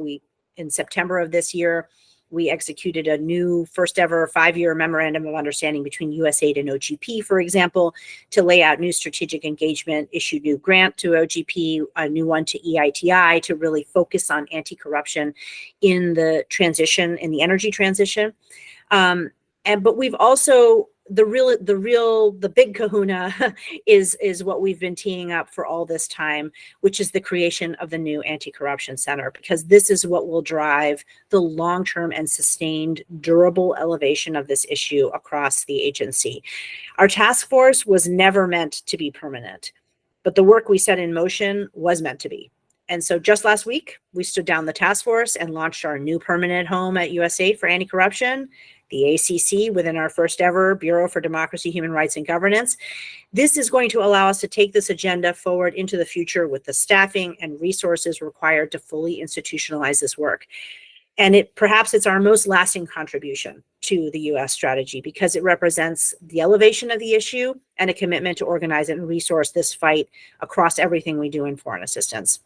In September of this year, we executed a new first ever 5-year memorandum of understanding between USAID and OGP, for example, to lay out new strategic engagement, issued new grant to OGP, a new one to EITI to really focus on anti-corruption in the transition, in the energy transition. But we've also, the big kahuna is what we've been teeing up for all this time, which is the creation of the new Anti-Corruption Center, because this is what will drive the long-term and sustained durable elevation of this issue across the agency. Our task force was never meant to be permanent, but the work we set in motion was meant to be. And so just last week, we stood down the task force and launched our new permanent home at USAID for anti-corruption, the ACC, within our first ever Bureau for Democracy, Human Rights, and Governance. This is going to allow us to take this agenda forward into the future with the staffing and resources required to fully institutionalize this work. And perhaps it's our most lasting contribution to the US strategy because it represents the elevation of the issue and a commitment to organize and resource this fight across everything we do in foreign assistance.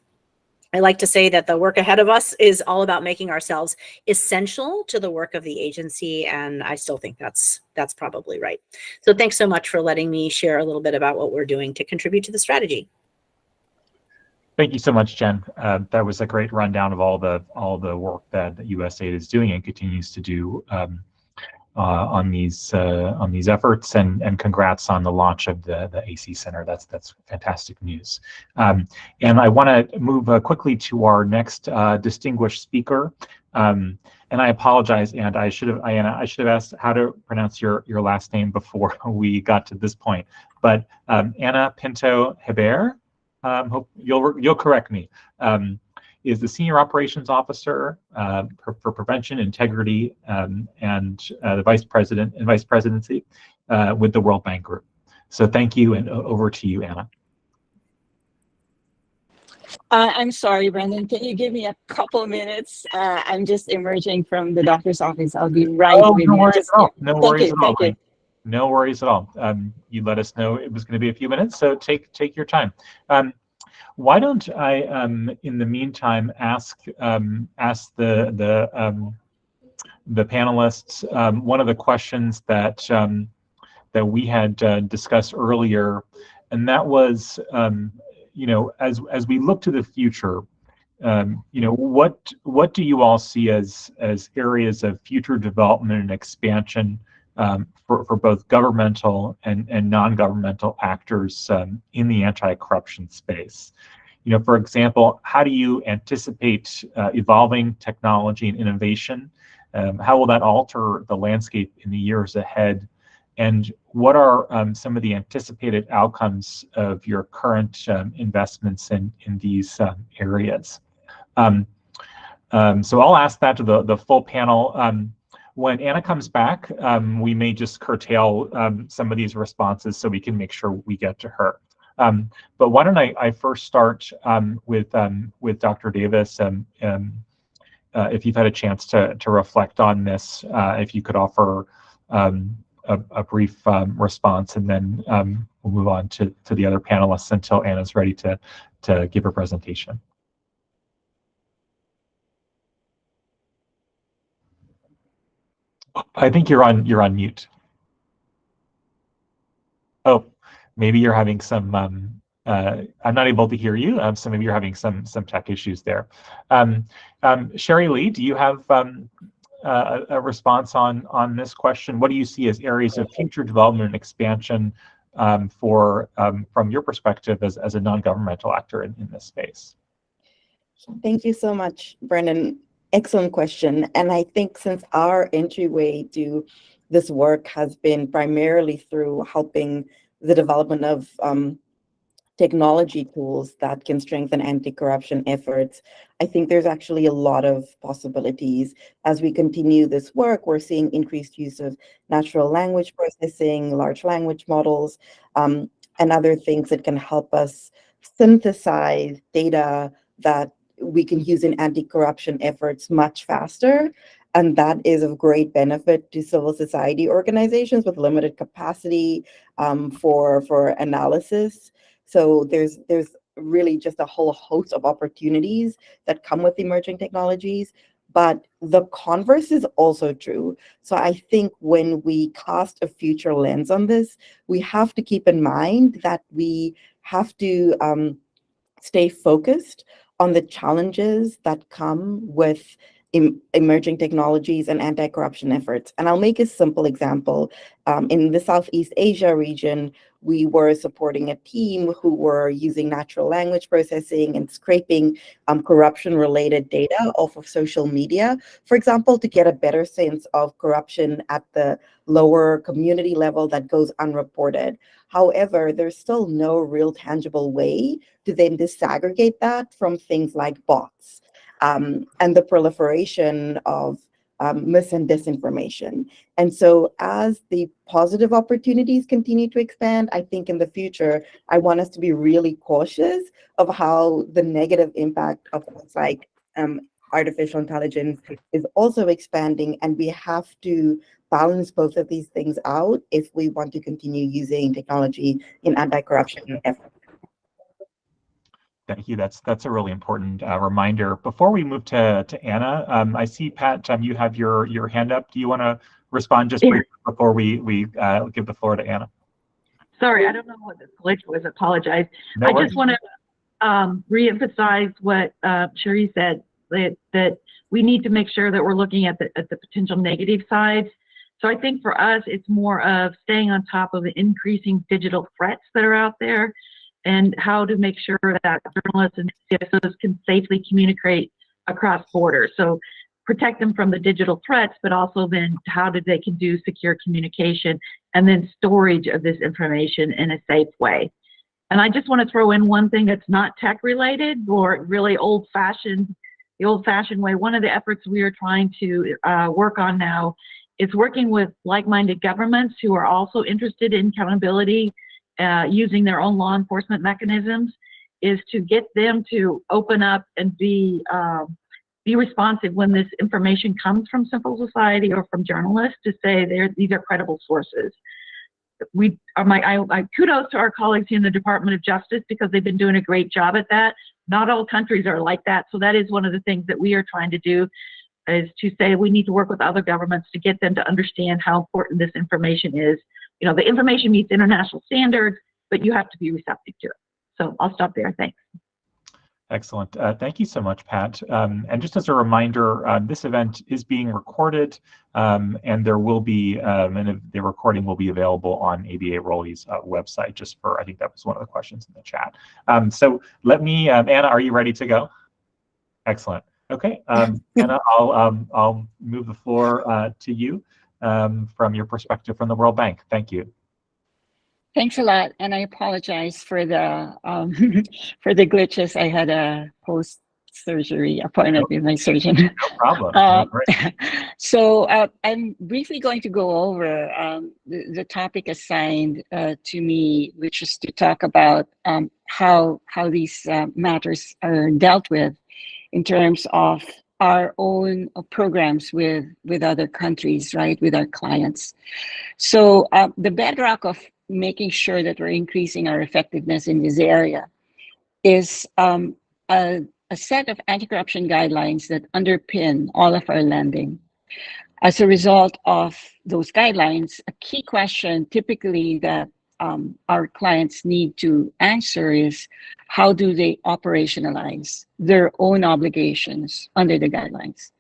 I like to say that the work ahead of us is all about making ourselves essential to the work of the agency, and I still think that's probably right. So thanks so much for letting me share a little bit about what we're doing to contribute to the strategy. Thank you so much, Jen. That was a great rundown of all the work that USAID is doing and continues to do on these efforts, and congrats on the launch of the AC Center. That's fantastic news. And I want to move quickly to our next distinguished speaker. And I apologize, and I should have asked how to pronounce your last name before we got to this point. But Ana Pinto Heber, hope you'll correct me. Is the Senior Operations Officer for Prevention, Integrity, and the Vice President and Vice Presidency with the World Bank Group. So thank you, and over to you, Anna. I'm sorry, Brendan. Can you give me a couple of minutes? I'm just emerging from the doctor's office. I'll be right Oh, with no you. worries Just at all. No thank worries you. at all. Thank you. No worries at all. You let us know it was going to be a few minutes, so take your time. Why don't I, in the meantime, ask the panelists one of the questions that that we had discussed earlier, and that was, you know, as we look to the future, you know, what do you all see as areas of future development and expansion for both governmental and non-governmental actors in the anti-corruption space? You know, for example, how do you anticipate evolving technology and innovation? How will that alter the landscape in the years ahead? And what are some of the anticipated outcomes of your current investments in these areas? So I'll ask that to the full panel. When Anna comes back, we may just curtail some of these responses so we can make sure we get to her. But why don't I first start with Dr. Davis. If you've had a chance to reflect on this, if you could offer a brief response, and then we'll move on to the other panelists until Anna's ready to give her presentation. I think you're on mute. Oh, maybe you're having some. I'm not able to hear you, so maybe you're having some tech issues there. Sherry Lee, do you have a response on this question? What do you see as areas of future development and expansion from your perspective as a non-governmental actor in this space? Thank you so much, Brendan. Excellent question. And I think since our entryway to this work has been primarily through helping the development of technology tools that can strengthen anti-corruption efforts, I think there's actually a lot of possibilities. As we continue this work, we're seeing increased use of natural language processing, large language models, and other things that can help us synthesize data that we can use in anti-corruption efforts much faster. And that is of great benefit to civil society organizations with limited capacity for analysis. So there's really just a whole host of opportunities that come with emerging technologies, but the converse is also true. So I think when we cast a future lens on this, we have to keep in mind that we have to stay focused on the challenges that come with emerging technologies and anti-corruption efforts. And I'll make a simple example. In the Southeast Asia region, we were supporting a team who were using natural language processing and scraping corruption-related data off of social media, for example, to get a better sense of corruption at the lower community level that goes unreported. However, there's still no real tangible way to then disaggregate that from things like bots and the proliferation of mis and disinformation. And so as the positive opportunities continue to expand, I think in the future, I want us to be really cautious of how the negative impact of things like artificial intelligence is also expanding, and we have to balance both of these things out if we want to continue using technology in anti-corruption efforts. Thank you. That's a really important reminder. Before we move to Anna, I see, Pat, you have your hand up. Do you want to respond just briefly before we give the floor to Anna? Sorry, I don't know what the glitch was. Apologize. No worries. I just want to re-emphasize what Sherry said, that we need to make sure that we're looking at the potential negative sides. So I think for us, it's more of staying on top of the increasing digital threats that are out there, and how to make sure that journalists and CSOs can safely communicate across borders. So protect them from the digital threats, but also then how they can do secure communication and then storage of this information in a safe way. And I just want to throw in one thing that's not tech related or really old-fashioned, the old-fashioned way. One of the efforts we are trying to work on now is working with like-minded governments who are also interested in accountability, using their own law enforcement mechanisms, is to get them to open up and be responsive when this information comes from civil society or from journalists, to say these are credible sources. I kudos to our colleagues in the Department of Justice, because they've been doing a great job at that. Not all countries are like that, so that is one of the things that we are trying to do, is to say we need to work with other governments to get them to understand how important this information is. You know, the information meets international standards, but you have to be receptive to it. So I'll stop there. Thanks. Excellent. Thank you so much, Pat. And just as a reminder, this event is being recorded, and there will be, and the recording will be available on ABA ROLI's website, just for, I think that was one of the questions in the chat. So let me, Anna, are you ready to go? Excellent. Okay, Anna, I'll move the floor to you from your perspective from the World Bank. Thank you. Thanks a lot, and I apologize for the for the glitches. I had a post-surgery appointment with my surgeon. No problem. So I'm briefly going to go over the topic assigned to me, which is to talk about how these matters are dealt with in terms of our own programs with other countries, right, with our clients. So the bedrock of making sure that we're increasing our effectiveness in this area is a set of anti-corruption guidelines that underpin all of our lending. As a result of those guidelines, a key question typically that our clients need to answer is, how do they operationalize their own obligations under the guidelines?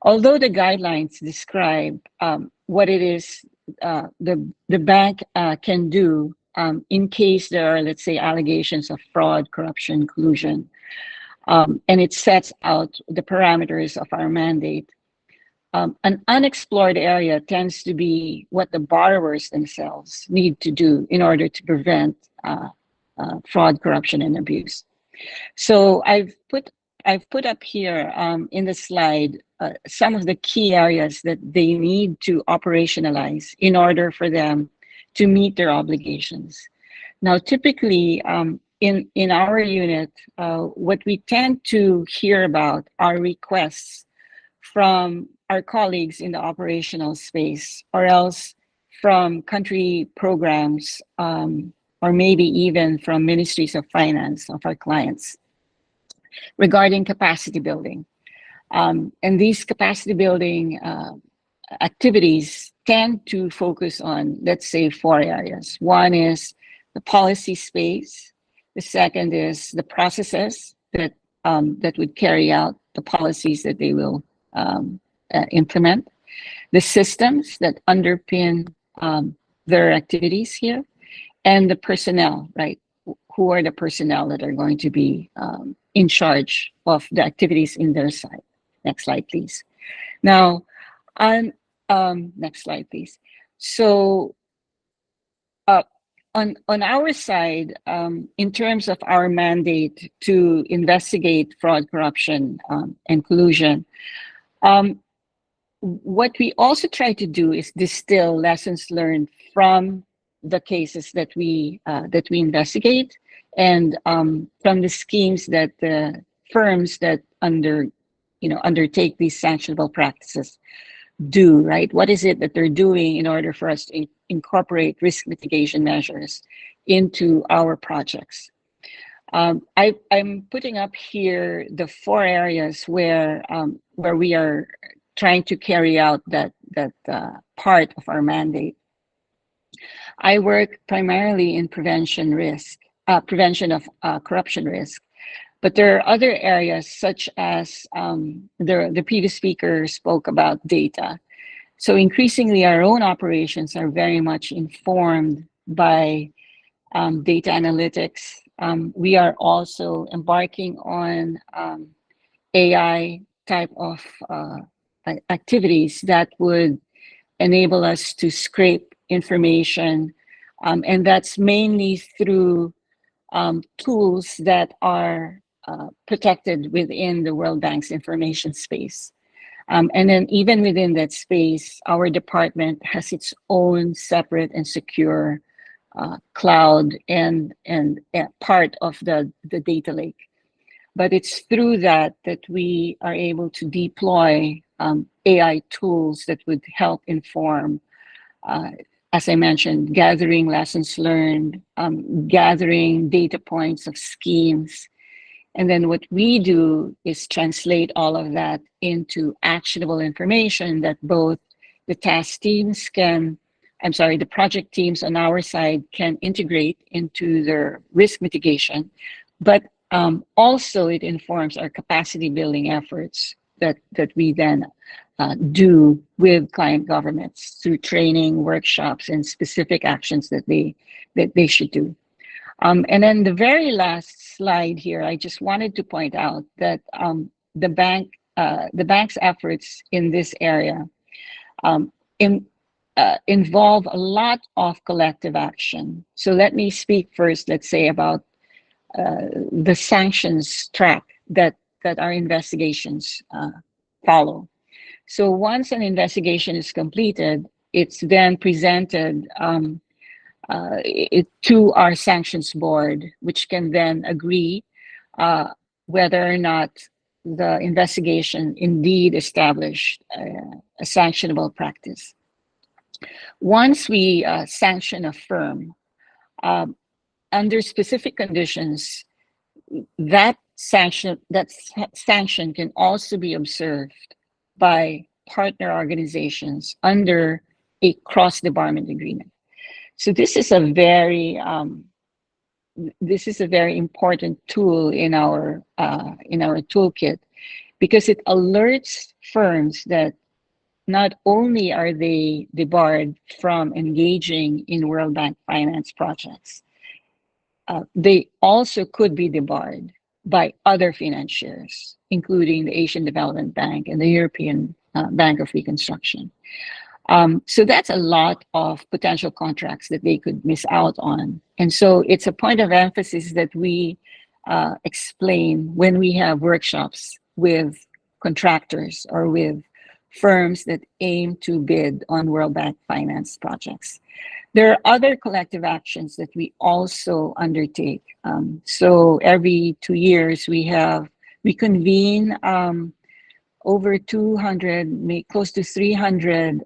Although the guidelines describe what it is the bank can do in case there are, let's say, allegations of fraud, corruption, collusion, and it sets out the parameters of our mandate. An unexplored area tends to be what the borrowers themselves need to do in order to prevent fraud, corruption, and abuse. So I've put up here in the slide some of the key areas that they need to operationalize in order for them to meet their obligations. Now, typically in our unit, what we tend to hear about are requests from our colleagues in the operational space, or else from country programs, or maybe even from ministries of finance of our clients, regarding capacity building. And these capacity building activities tend to focus on, let's say, 4 areas. One is the policy space. The second is the processes that would carry out the policies that they will implement. The systems that underpin their activities here, and the personnel, right? Who are the personnel that are going to be in charge of the activities in their side? Next slide, please. Now, next slide, please. So, on our side, in terms of our mandate to investigate fraud, corruption, and collusion, what we also try to do is distill lessons learned from the cases that we investigate, and from the schemes that the firms that undertake these sanctionable practices do, right? What is it that they're doing in order for us to incorporate risk mitigation measures into our projects? I'm putting up here the 4 areas where we are trying to carry out that part of our mandate. I work primarily in prevention of corruption risk, but there are other areas such as the previous speaker spoke about data. So increasingly, our own operations are very much informed by data analytics. We are also embarking on AI type of activities that would enable us to scrape information, and that's mainly through tools that are protected within the World Bank's information space. And then even within that space, our department has its own separate and secure cloud and part of the data lake. But it's through that we are able to deploy AI tools that would help inform, as I mentioned, gathering lessons learned, gathering data points of schemes. And then what we do is translate all of that into actionable information that both the task teams the project teams on our side can integrate into their risk mitigation, but also it informs our capacity building efforts that we then do with client governments through training, workshops, and specific actions that they should do. And then the very last slide here, I just wanted to point out that the bank's efforts in this area involve a lot of collective action. So let me speak first, let's say, about the sanctions track that our investigations follow. So once an investigation is completed, it's then presented to our sanctions board, which can then agree whether or not the investigation indeed established a sanctionable practice. Once we sanction a firm, under specific conditions, that sanction can also be observed by partner organizations under a cross-debarment agreement. So this is a very important tool in our toolkit, because it alerts firms that not only are they debarred from engaging in World Bank finance projects, they also could be debarred by other financiers, including the Asian Development Bank and the European Bank of Reconstruction. So that's a lot of potential contracts that they could miss out on. And so it's a point of emphasis that we explain when we have workshops with contractors or with firms that aim to bid on World Bank finance projects. There are other collective actions that we also undertake. So every 2 years we convene over 200, close to 300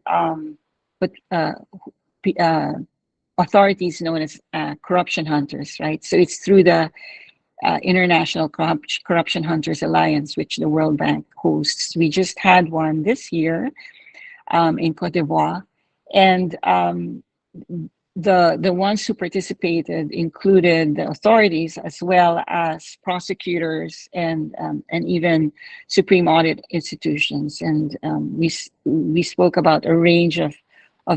authorities known as corruption hunters, right? So it's through the International Corruption Hunters Alliance, which the World Bank hosts. We just had one this year in Cote d'Ivoire, and the ones who participated included the authorities as well as prosecutors and even Supreme Audit institutions. And we spoke about a range of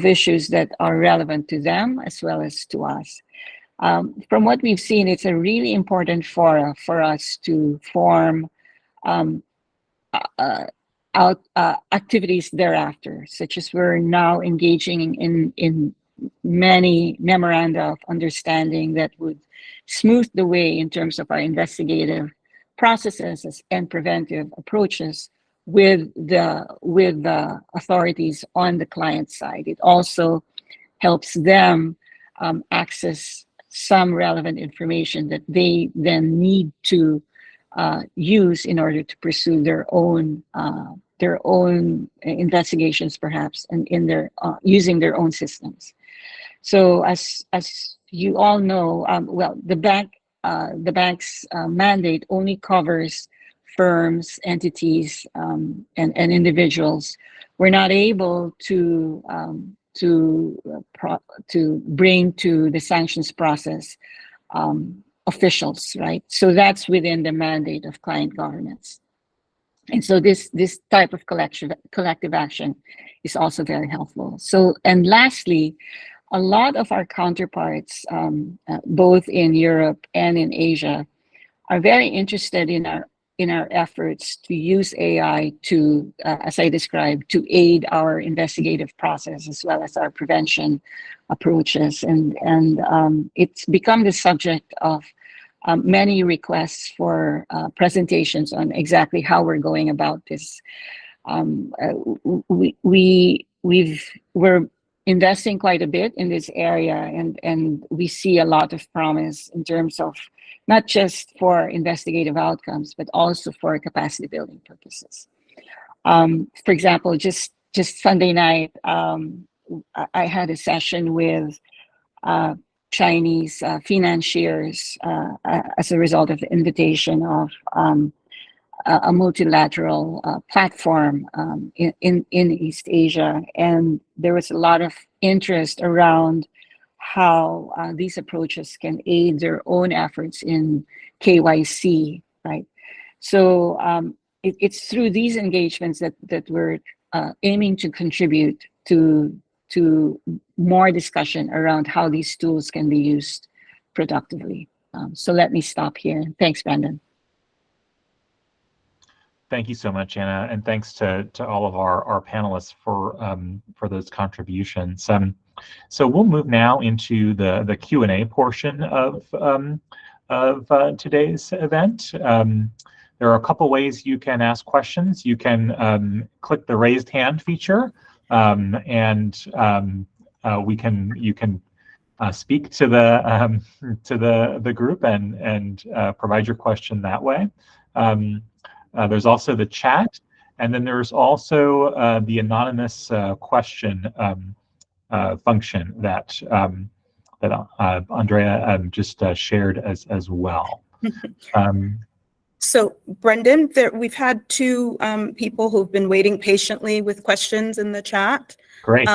issues that are relevant to them as well as to us. From what we've seen, it's a really important fora for us to form activities thereafter, such as we're now engaging in many memoranda of understanding that would smooth the way in terms of our investigative processes and preventive approaches with the authorities on the client side. It also helps them access some relevant information that they then need to use in order to pursue their own investigations, perhaps, and in their using their own systems. So as you all know, well, the bank's mandate only covers firms, entities, and individuals. We're not able to bring to the sanctions process officials, right? So that's within the mandate of client governance. And so this type of collective action is also very helpful. So, and lastly, a lot of our counterparts, both in Europe and in Asia, are very interested in our efforts to use AI to, as I described, to aid our investigative process as well as our prevention approaches. And it's become the subject of many requests for presentations on exactly how we're going about this. We're investing quite a bit in this area, and we see a lot of promise in terms of not just for investigative outcomes, but also for capacity building purposes. For example, just Sunday night, I had a session with Chinese financiers as a result of the invitation of a multilateral platform in East Asia. And there was a lot of interest around how these approaches can aid their own efforts in KYC, right? So it's through these engagements that we're aiming to contribute to more discussion around how these tools can be used productively. So let me stop here. Thanks, Brandon. Thank you so much, Anna, and thanks to all of our panelists for those contributions. So we'll move now into the Q&A portion of today's event. There are a couple ways you can ask questions. You can click the raised hand feature, and you can speak to the group and provide your question that way. There's also the chat, and then there's also the anonymous question function that Andrea just shared as well. So, Brendan, we've had two people who've been waiting patiently with questions in the chat. Great.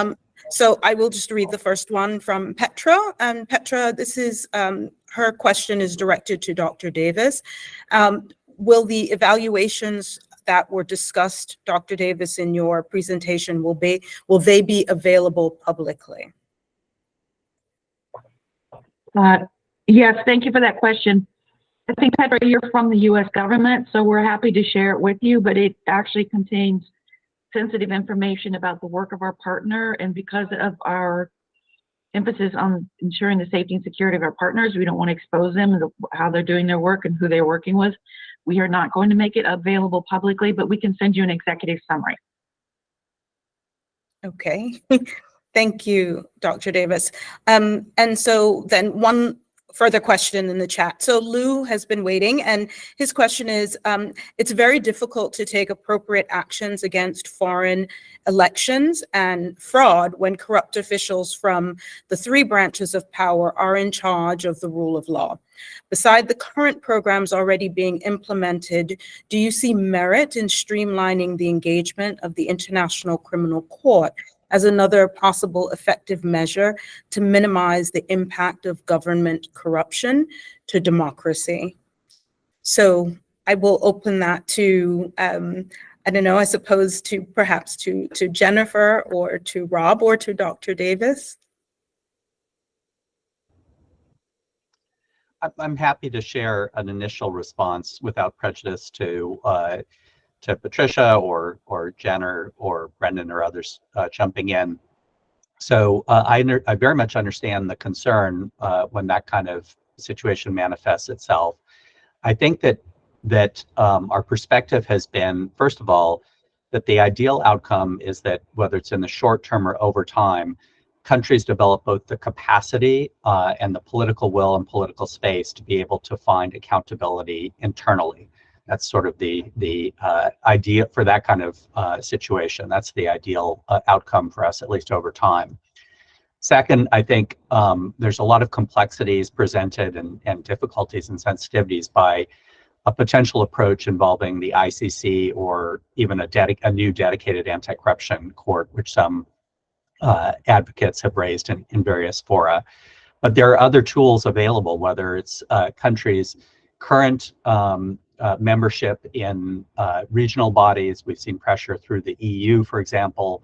So I will just read the first one from Petra. And Petra, this is her question is directed to Dr. Davis. Will the evaluations that were discussed, Dr. Davis, in your presentation, will they be available publicly? Yes, thank you for that question. I think, Petra, you're from the U.S. government, so we're happy to share it with you, but it actually contains sensitive information about the work of our partner, and because of our emphasis on ensuring the safety and security of our partners, we don't want to expose them, how they're doing their work and who they're working with. We are not going to make it available publicly, but we can send you an executive summary. Okay, thank you, Dr. Davis. And so then one further question in the chat. So Lou has been waiting, and his question is, it's very difficult to take appropriate actions against foreign elections and fraud when corrupt officials from the three branches of power are in charge of the rule of law. Beside the current programs already being implemented, do you see merit in streamlining the engagement of the International Criminal Court as another possible effective measure to minimize the impact of government corruption to democracy? So I will open that to, I don't know, I suppose perhaps to Jennifer or to Rob or to Dr. Davis. I'm happy to share an initial response without prejudice to Patricia or Jen or Brendan or others jumping in. So I very much understand the concern when that kind of situation manifests itself. I think that our perspective has been, first of all, that the ideal outcome is that whether it's in the short term or over time, countries develop both the capacity and the political will and political space to be able to find accountability internally. That's sort of the idea for that kind of situation. That's the ideal outcome for us, at least over time. Second, I think there's a lot of complexities presented and difficulties and sensitivities by a potential approach involving the ICC or even a new dedicated anti-corruption court, which some advocates have raised in various fora. But there are other tools available, whether it's countries' current membership in regional bodies. We've seen pressure through the EU, for example,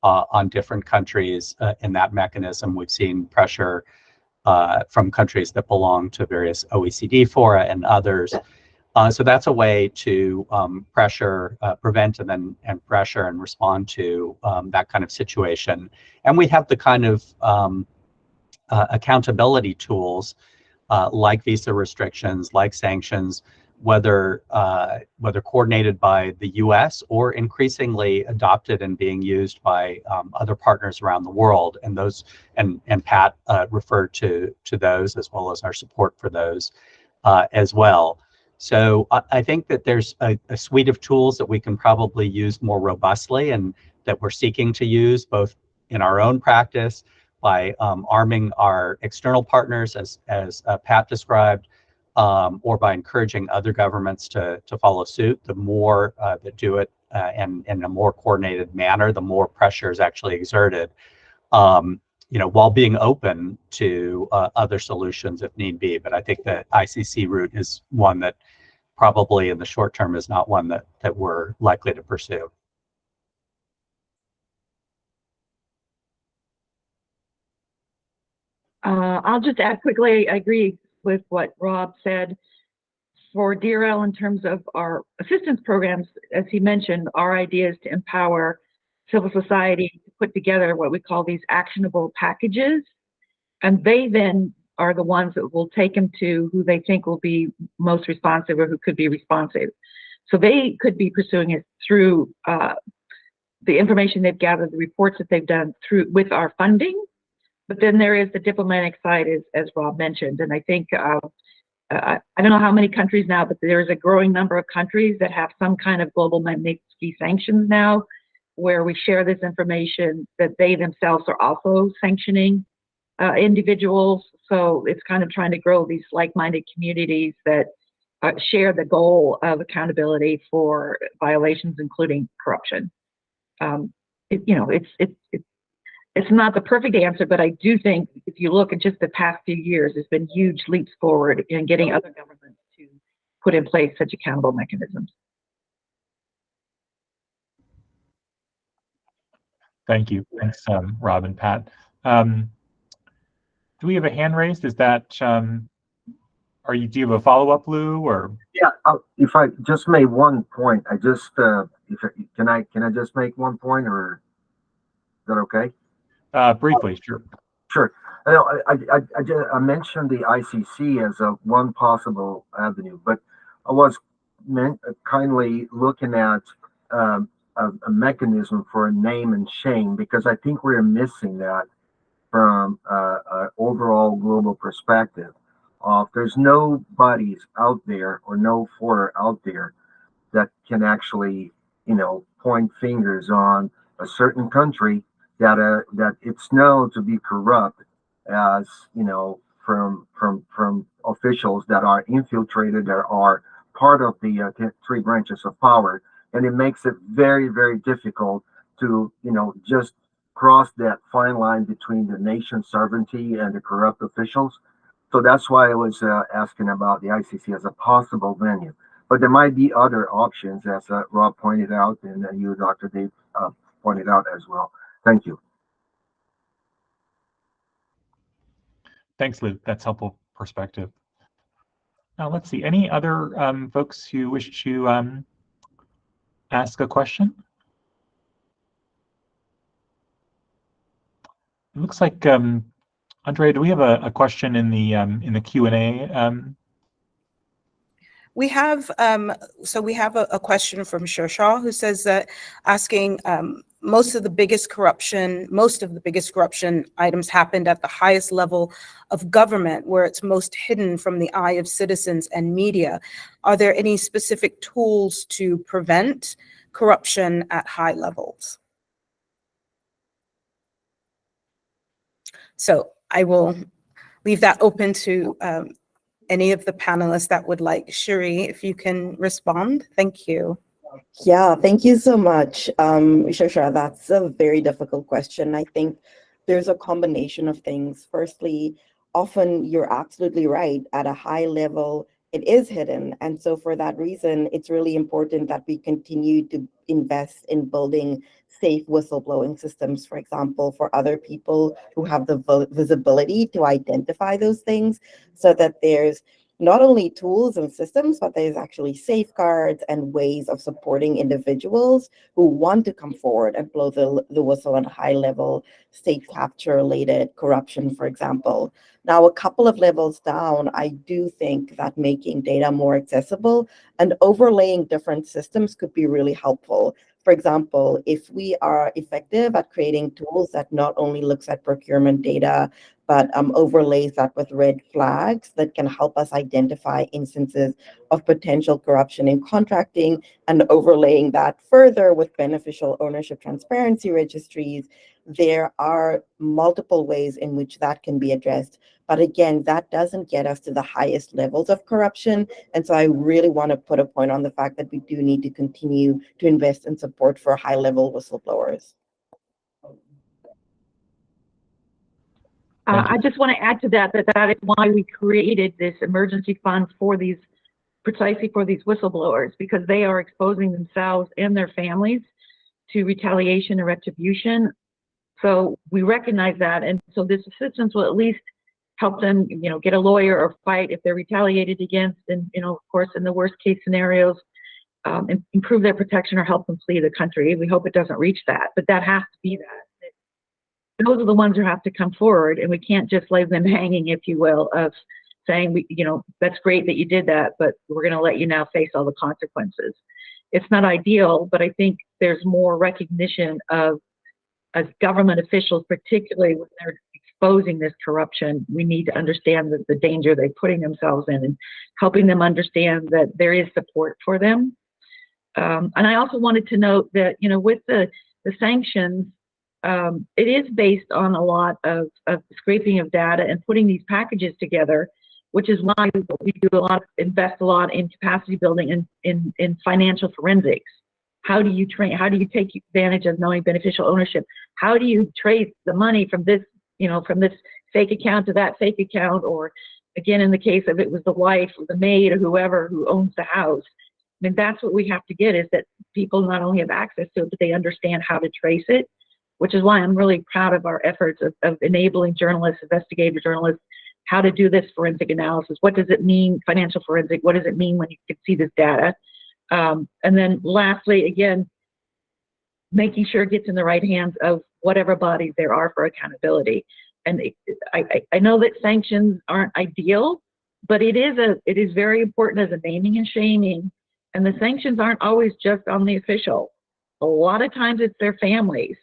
on different countries in that mechanism. We've seen pressure from countries that belong to various OECD fora and others. So that's a way to pressure, prevent and pressure and respond to that kind of situation. And we have the kind of accountability tools like visa restrictions, like sanctions, whether coordinated by the U.S. or increasingly adopted and being used by other partners around the world. And those, and Pat referred to those, as well as our support for those as well. So I think that there's a suite of tools that we can probably use more robustly, and that we're seeking to use both in our own practice by arming our external partners, as Pat described, or by encouraging other governments to follow suit. The more that do it and in a more coordinated manner, the more pressure is actually exerted, while being open to other solutions if need be. But I think the ICC route is one that probably in the short term is not one that we're likely to pursue. I'll just add quickly, I agree with what Rob said. For DRL, in terms of our assistance programs, as he mentioned, our idea is to empower civil society to put together what we call these actionable packages. And they then are the ones that will take them to who they think will be most responsive or who could be responsive. So they could be pursuing it through the information they've gathered, the reports that they've done through with our funding. But then there is the diplomatic side, as Rob mentioned. And I think, I don't know how many countries now, but there is a growing number of countries that have some kind of global Magnitsky sanctions now, where we share this information that they themselves are also sanctioning individuals. So it's kind of trying to grow these like-minded communities that share the goal of accountability for violations, including corruption. It's not the perfect answer, but I do think if you look at just the past few years, there's been huge leaps forward in getting other governments to put in place such accountable mechanisms. Thank you. Thanks, Rob and Pat. Do we have a hand raised? Is that, do you have a follow-up, Lou, or? Yeah, if I just made one point, can I just make one point, or is that okay? Briefly, sure. Sure. I mentioned the ICC as one possible avenue, but I was kindly looking at a mechanism for a name and shame, because I think we're missing that from an overall global perspective. There's no bodies out there or no fora out there that can actually, point fingers on a certain country that it's known to be corrupt, as from officials that are infiltrated, that are part of the three branches of power, and it makes it very, very difficult to just cross that fine line between the nation's sovereignty and the corrupt officials. So that's why I was asking about the ICC as a possible venue. But there might be other options, as Rob pointed out, and you, Dr. Dave, pointed out as well. Thank you. Thanks, Lou. That's helpful perspective. Now, let's see. Any other folks who wish to ask a question? It looks like, Andrea, do we have a question in the Q&A? We have a question from Shershaw, who says that asking most of the biggest corruption items happened at the highest level of government, where it's most hidden from the eye of citizens and media. Are there any specific tools to prevent corruption at high levels? So I will leave that open to any of the panelists that would like. Shuri, if you can respond. Thank you. Yeah, thank you so much. Shasha, that's a very difficult question. I think there's a combination of things. Firstly, often you're absolutely right. At a high level, it is hidden. And so for that reason, it's really important that we continue to invest in building safe whistleblowing systems, for example, for other people who have the visibility to identify those things, so that there's not only tools and systems, but there's actually safeguards and ways of supporting individuals who want to come forward and blow the whistle on high-level state capture-related corruption, for example. Now, a couple of levels down, I do think that making data more accessible and overlaying different systems could be really helpful. For example, if we are effective at creating tools that not only looks at procurement data, but overlays that with red flags that can help us identify instances of potential corruption in contracting, and overlaying that further with beneficial ownership transparency registries, there are multiple ways in which that can be addressed. But again, that doesn't get us to the highest levels of corruption. And so I really want to put a point on the fact that we do need to continue to invest in support for high-level whistleblowers. I just want to add to that is why we created this emergency fund for these, precisely for these whistleblowers, because they are exposing themselves and their families to retaliation and retribution. So we recognize that, and so this assistance will at least help them, get a lawyer or fight if they're retaliated against, and of course, in the worst case scenarios, improve their protection or help them flee the country. We hope it doesn't reach that, but that has to be that. Those are the ones who have to come forward, and we can't just leave them hanging, if you will, of saying, that's great that you did that, but we're going to let you now face all the consequences. It's not ideal, but I think there's more recognition of, as government officials, particularly when they're exposing this corruption, we need to understand the danger they're putting themselves in, and helping them understand that there is support for them. And I also wanted to note that, with the sanctions, it is based on a lot of scraping of data and putting these packages together, which is why we invest a lot in capacity building and in financial forensics. How do you take advantage of knowing beneficial ownership? How do you trace the money from this fake account to that fake account? Or again, in the case of it was the wife or the maid or whoever who owns the house. I mean, that's what we have to get, is that people not only have access to it, but they understand how to trace it, which is why I'm really proud of our efforts of enabling journalists, investigative journalists, how to do this forensic analysis. What does it mean, financial forensic? What does it mean when you can see this data? And then lastly, again, making sure it gets in the right hands of whatever bodies there are for accountability. And I know that sanctions aren't ideal, but it is very important as a naming and shaming. And the sanctions aren't always just on the official. A lot of times it's their families.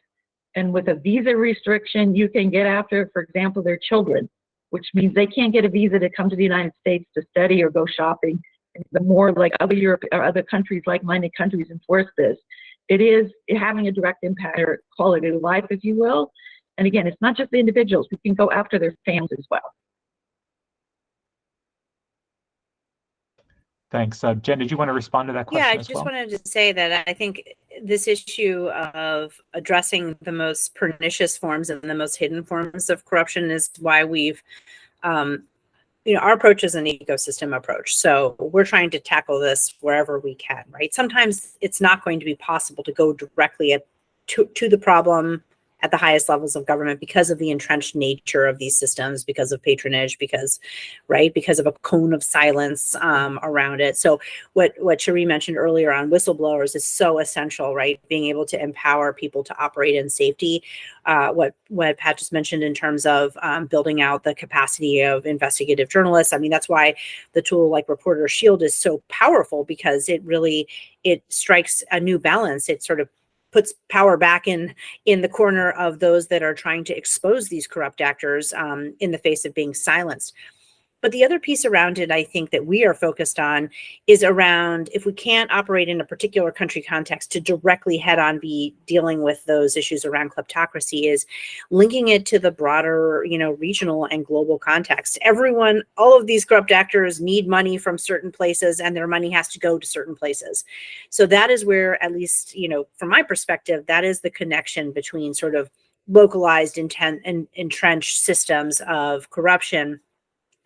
And with a visa restriction, you can get after, for example, their children, which means they can't get a visa to come to the United States to study or go shopping. And the more like other Europe or other countries, like-minded countries, enforce this, it is having a direct impact on their quality of life, if you will. And again, it's not just the individuals. We can go after their families as well. Thanks. Jen, did you want to respond to that question? Yeah, I just wanted to say that I think this issue of addressing the most pernicious forms and the most hidden forms of corruption is why we've, our approach is an ecosystem approach. So we're trying to tackle this wherever we can, right? Sometimes it's not going to be possible to go directly to the problem at the highest levels of government because of the entrenched nature of these systems, because of patronage, because of a cone of silence around it. So what Cherie mentioned earlier on whistleblowers is so essential, right? Being able to empower people to operate in safety. What Pat just mentioned in terms of building out the capacity of investigative journalists. I mean, that's why the tool like Reporter Shield is so powerful, because it strikes a new balance. It sort of puts power back in the corner of those that are trying to expose these corrupt actors in the face of being silenced. But the other piece around it, I think, that we are focused on is around, if we can't operate in a particular country context to directly head on be dealing with those issues around kleptocracy, is linking it to the broader, regional and global context. All of these corrupt actors need money from certain places, and their money has to go to certain places. So that is where, at least, from my perspective, that is the connection between sort of localized, entrenched systems of corruption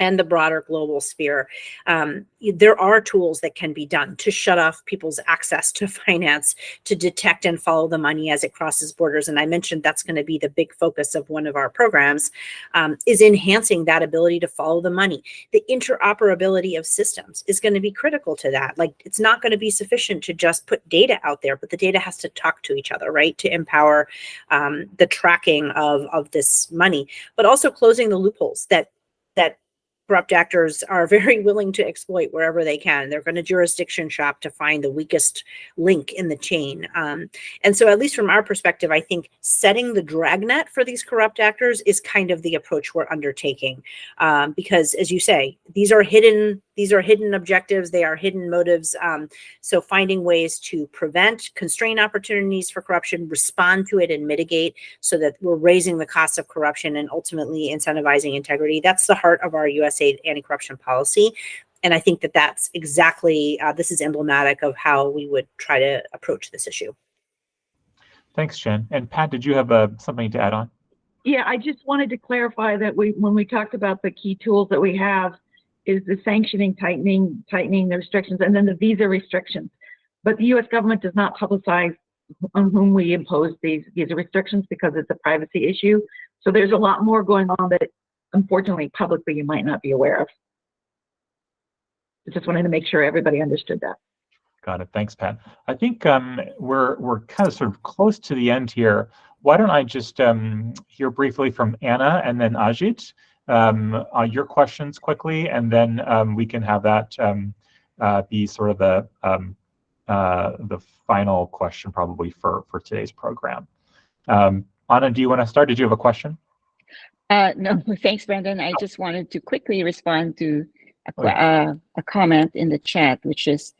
and the broader global sphere. There are tools that can be done to shut off people's access to finance, to detect and follow the money as it crosses borders. And I mentioned that's going to be the big focus of one of our programs, is enhancing that ability to follow the money. The interoperability of systems is going to be critical to that. Like, it's not going to be sufficient to just put data out there, but the data has to talk to each other, right? To empower the tracking of this money, but also closing the loopholes that corrupt actors are very willing to exploit wherever they can. They're going to jurisdiction shop to find the weakest link in the chain. And so, at least from our perspective, I think setting the dragnet for these corrupt actors is kind of the approach we're undertaking. Because, as you say, these are hidden objectives, they are hidden motives. So finding ways to prevent, constrain opportunities for corruption, respond to it and mitigate, so that we're raising the cost of corruption and ultimately incentivizing integrity. That's the heart of our USAID anti-corruption policy. And I think that that's exactly, this is emblematic of how we would try to approach this issue. Thanks, Jen. And Pat, did you have something to add on? Yeah, I just wanted to clarify that when we talked about the key tools that we have, is the sanctioning, tightening the restrictions, and then the visa restrictions. But the U.S. government does not publicize on whom we impose these visa restrictions because it's a privacy issue. So there's a lot more going on that, unfortunately, publicly you might not be aware of. I just wanted to make sure everybody understood that. Got it. Thanks, Pat. I think we're kind of sort of close to the end here. Why don't I just hear briefly from Anna and then Ajit, your questions quickly, and then we can have that be sort of the final question probably for today's program. Anna, do you want to start? Did you have a question? No, thanks, Brendan. I just wanted to quickly respond to a comment in the chat, which is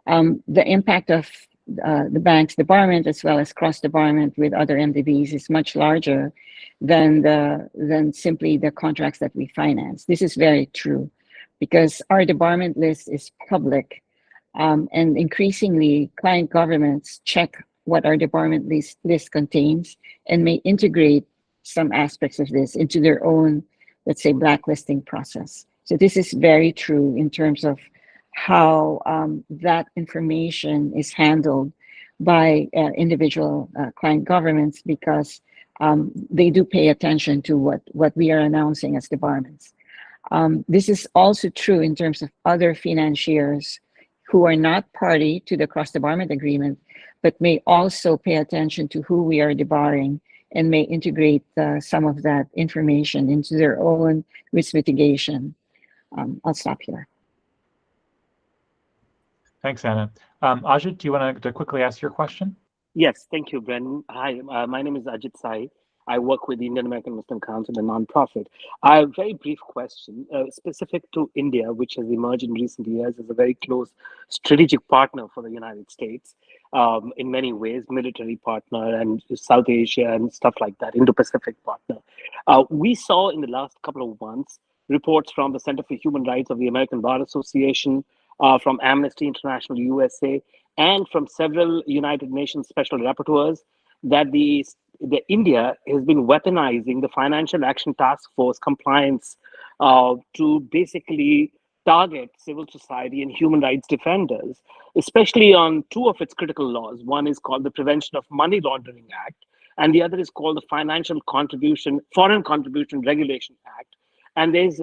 the impact of the bank's debarment as well as cross-debarment with other MDBs is much larger than simply the contracts that we finance. This is very true because our debarment list is public, and increasingly client governments check what our debarment list contains and may integrate some aspects of this into their own, let's say, blacklisting process. So this is very true in terms of how that information is handled by individual client governments, because they do pay attention to what we are announcing as debarments. This is also true in terms of other financiers who are not party to the cross-debarment agreement, but may also pay attention to who we are debarring and may integrate some of that information into their own risk mitigation. I'll stop here. Thanks, Anna. Ajit, do you want to quickly ask your question? Yes, thank you, Brendan. Hi, my name is Ajit Sai. I work with the Indian American Muslim Council, a nonprofit. I have a very brief question specific to India, which has emerged in recent years as a very close strategic partner for the United States in many ways, military partner and South Asia and stuff like that, Indo-Pacific partner. We saw in the last couple of months reports from the Center for Human Rights of the American Bar Association, from Amnesty International USA, and from several United Nations special rapporteurs that the India has been weaponizing the Financial Action Task Force compliance to basically target civil society and human rights defenders, especially on two of its critical laws. One is called the Prevention of Money Laundering Act, and the other is called the Foreign Contribution Regulation Act. And there's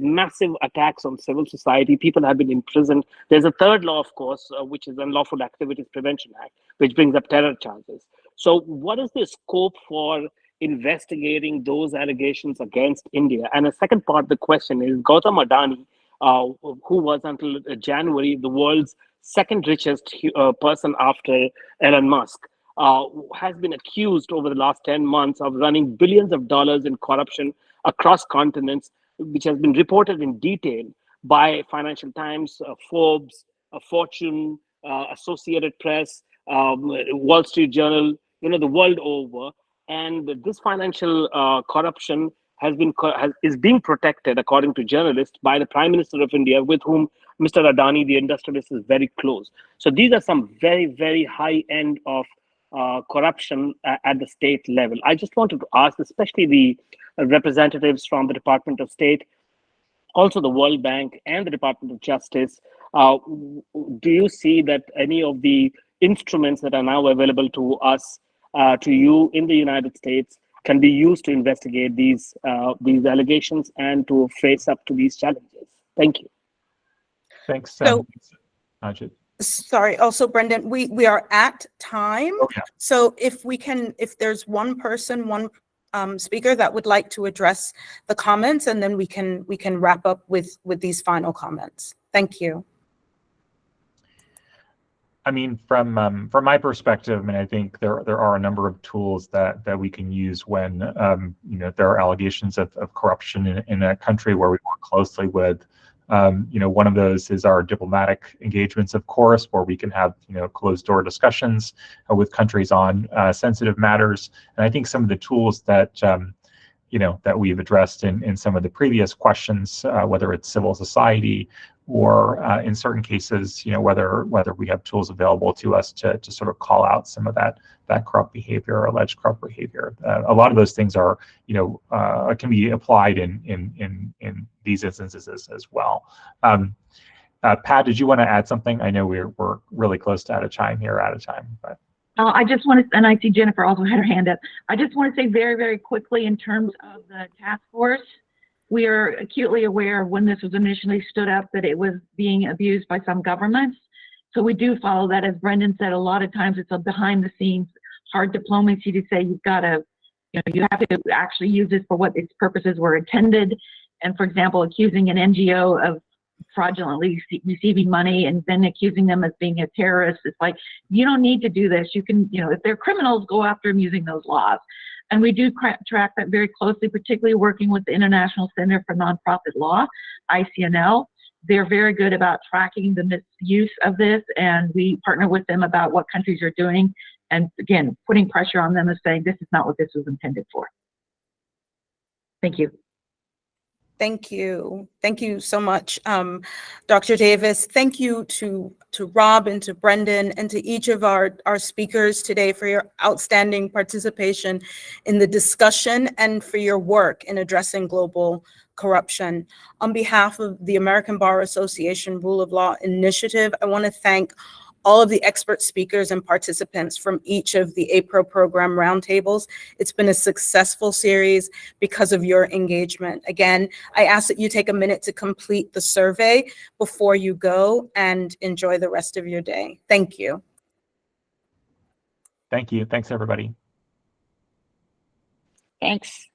massive attacks on civil society. People have been imprisoned. There's a third law, of course, which is Unlawful Activities Prevention Act, which brings up terror charges. So what is the scope for investigating those allegations against India? And a second part of the question is Gautam Adani, who was until January the world's second richest person after Elon Musk, has been accused over the last 10 months of running billions of dollars in corruption across continents, which has been reported in detail by Financial Times, Forbes, Fortune, Associated Press, Wall Street Journal, the world over. And this financial corruption is being protected, according to journalists, by the Prime Minister of India, with whom Mr. Adani, the industrialist, is very close. So these are some very, very high end of corruption at the state level. I just wanted to ask, especially the representatives from the Department of State, also the World Bank and the Department of Justice. Do you see that any of the instruments that are now available to us, to you in the United States, can be used to investigate these allegations and to face up to these challenges? Thank you. Thanks, So- Ajit. Sorry, also Brendan, we are at time. Oh, yeah. So if there's one person, one speaker that would like to address the comments, and then we can wrap up with these final comments. Thank you. I mean, from my perspective, I mean, I think there are a number of tools that we can use when there are allegations of corruption in a country where we work closely with. One of those is our diplomatic engagements, of course, where we can have closed door discussions with countries on sensitive matters. And I think some of the tools that that we've addressed in some of the previous questions, whether it's civil society or in certain cases, whether we have tools available to us to sort of call out some of that corrupt behavior or alleged corrupt behavior. A lot of those things are, can be applied in these instances as well. Pat, did you want to add something? I know we're really close to out of time, but. I just want to, and I see Jennifer also had her hand up. I just want to say very, very quickly in terms of the task force, we are acutely aware when this was initially stood up that it was being abused by some governments. So we do follow that. As Brendan said, a lot of times it's a behind the scenes hard diplomacy to say you've got to, you have to actually use this for what its purposes were intended. And for example, accusing an NGO of fraudulently receiving money and then accusing them of being a terrorist. It's like, you don't need to do this. You can, if they're criminals, go after them using those laws. And we do track that very closely, particularly working with the International Center for Nonprofit Law, ICNL. They're very good about tracking the misuse of this, and we partner with them about what countries are doing. And again, putting pressure on them and saying, this is not what this was intended for. Thank you. Thank you. Thank you so much, Dr. Davis. Thank you to Rob and to Brendan and to each of our speakers today for your outstanding participation in the discussion and for your work in addressing global corruption. On behalf of the American Bar Association Rule of Law Initiative, I want to thank all of the expert speakers and participants from each of the APROE program roundtables. It's been a successful series because of your engagement. Again, I ask that you take a minute to complete the survey before you go and enjoy the rest of your day. Thank you. Thank you. Thanks, everybody. Thanks.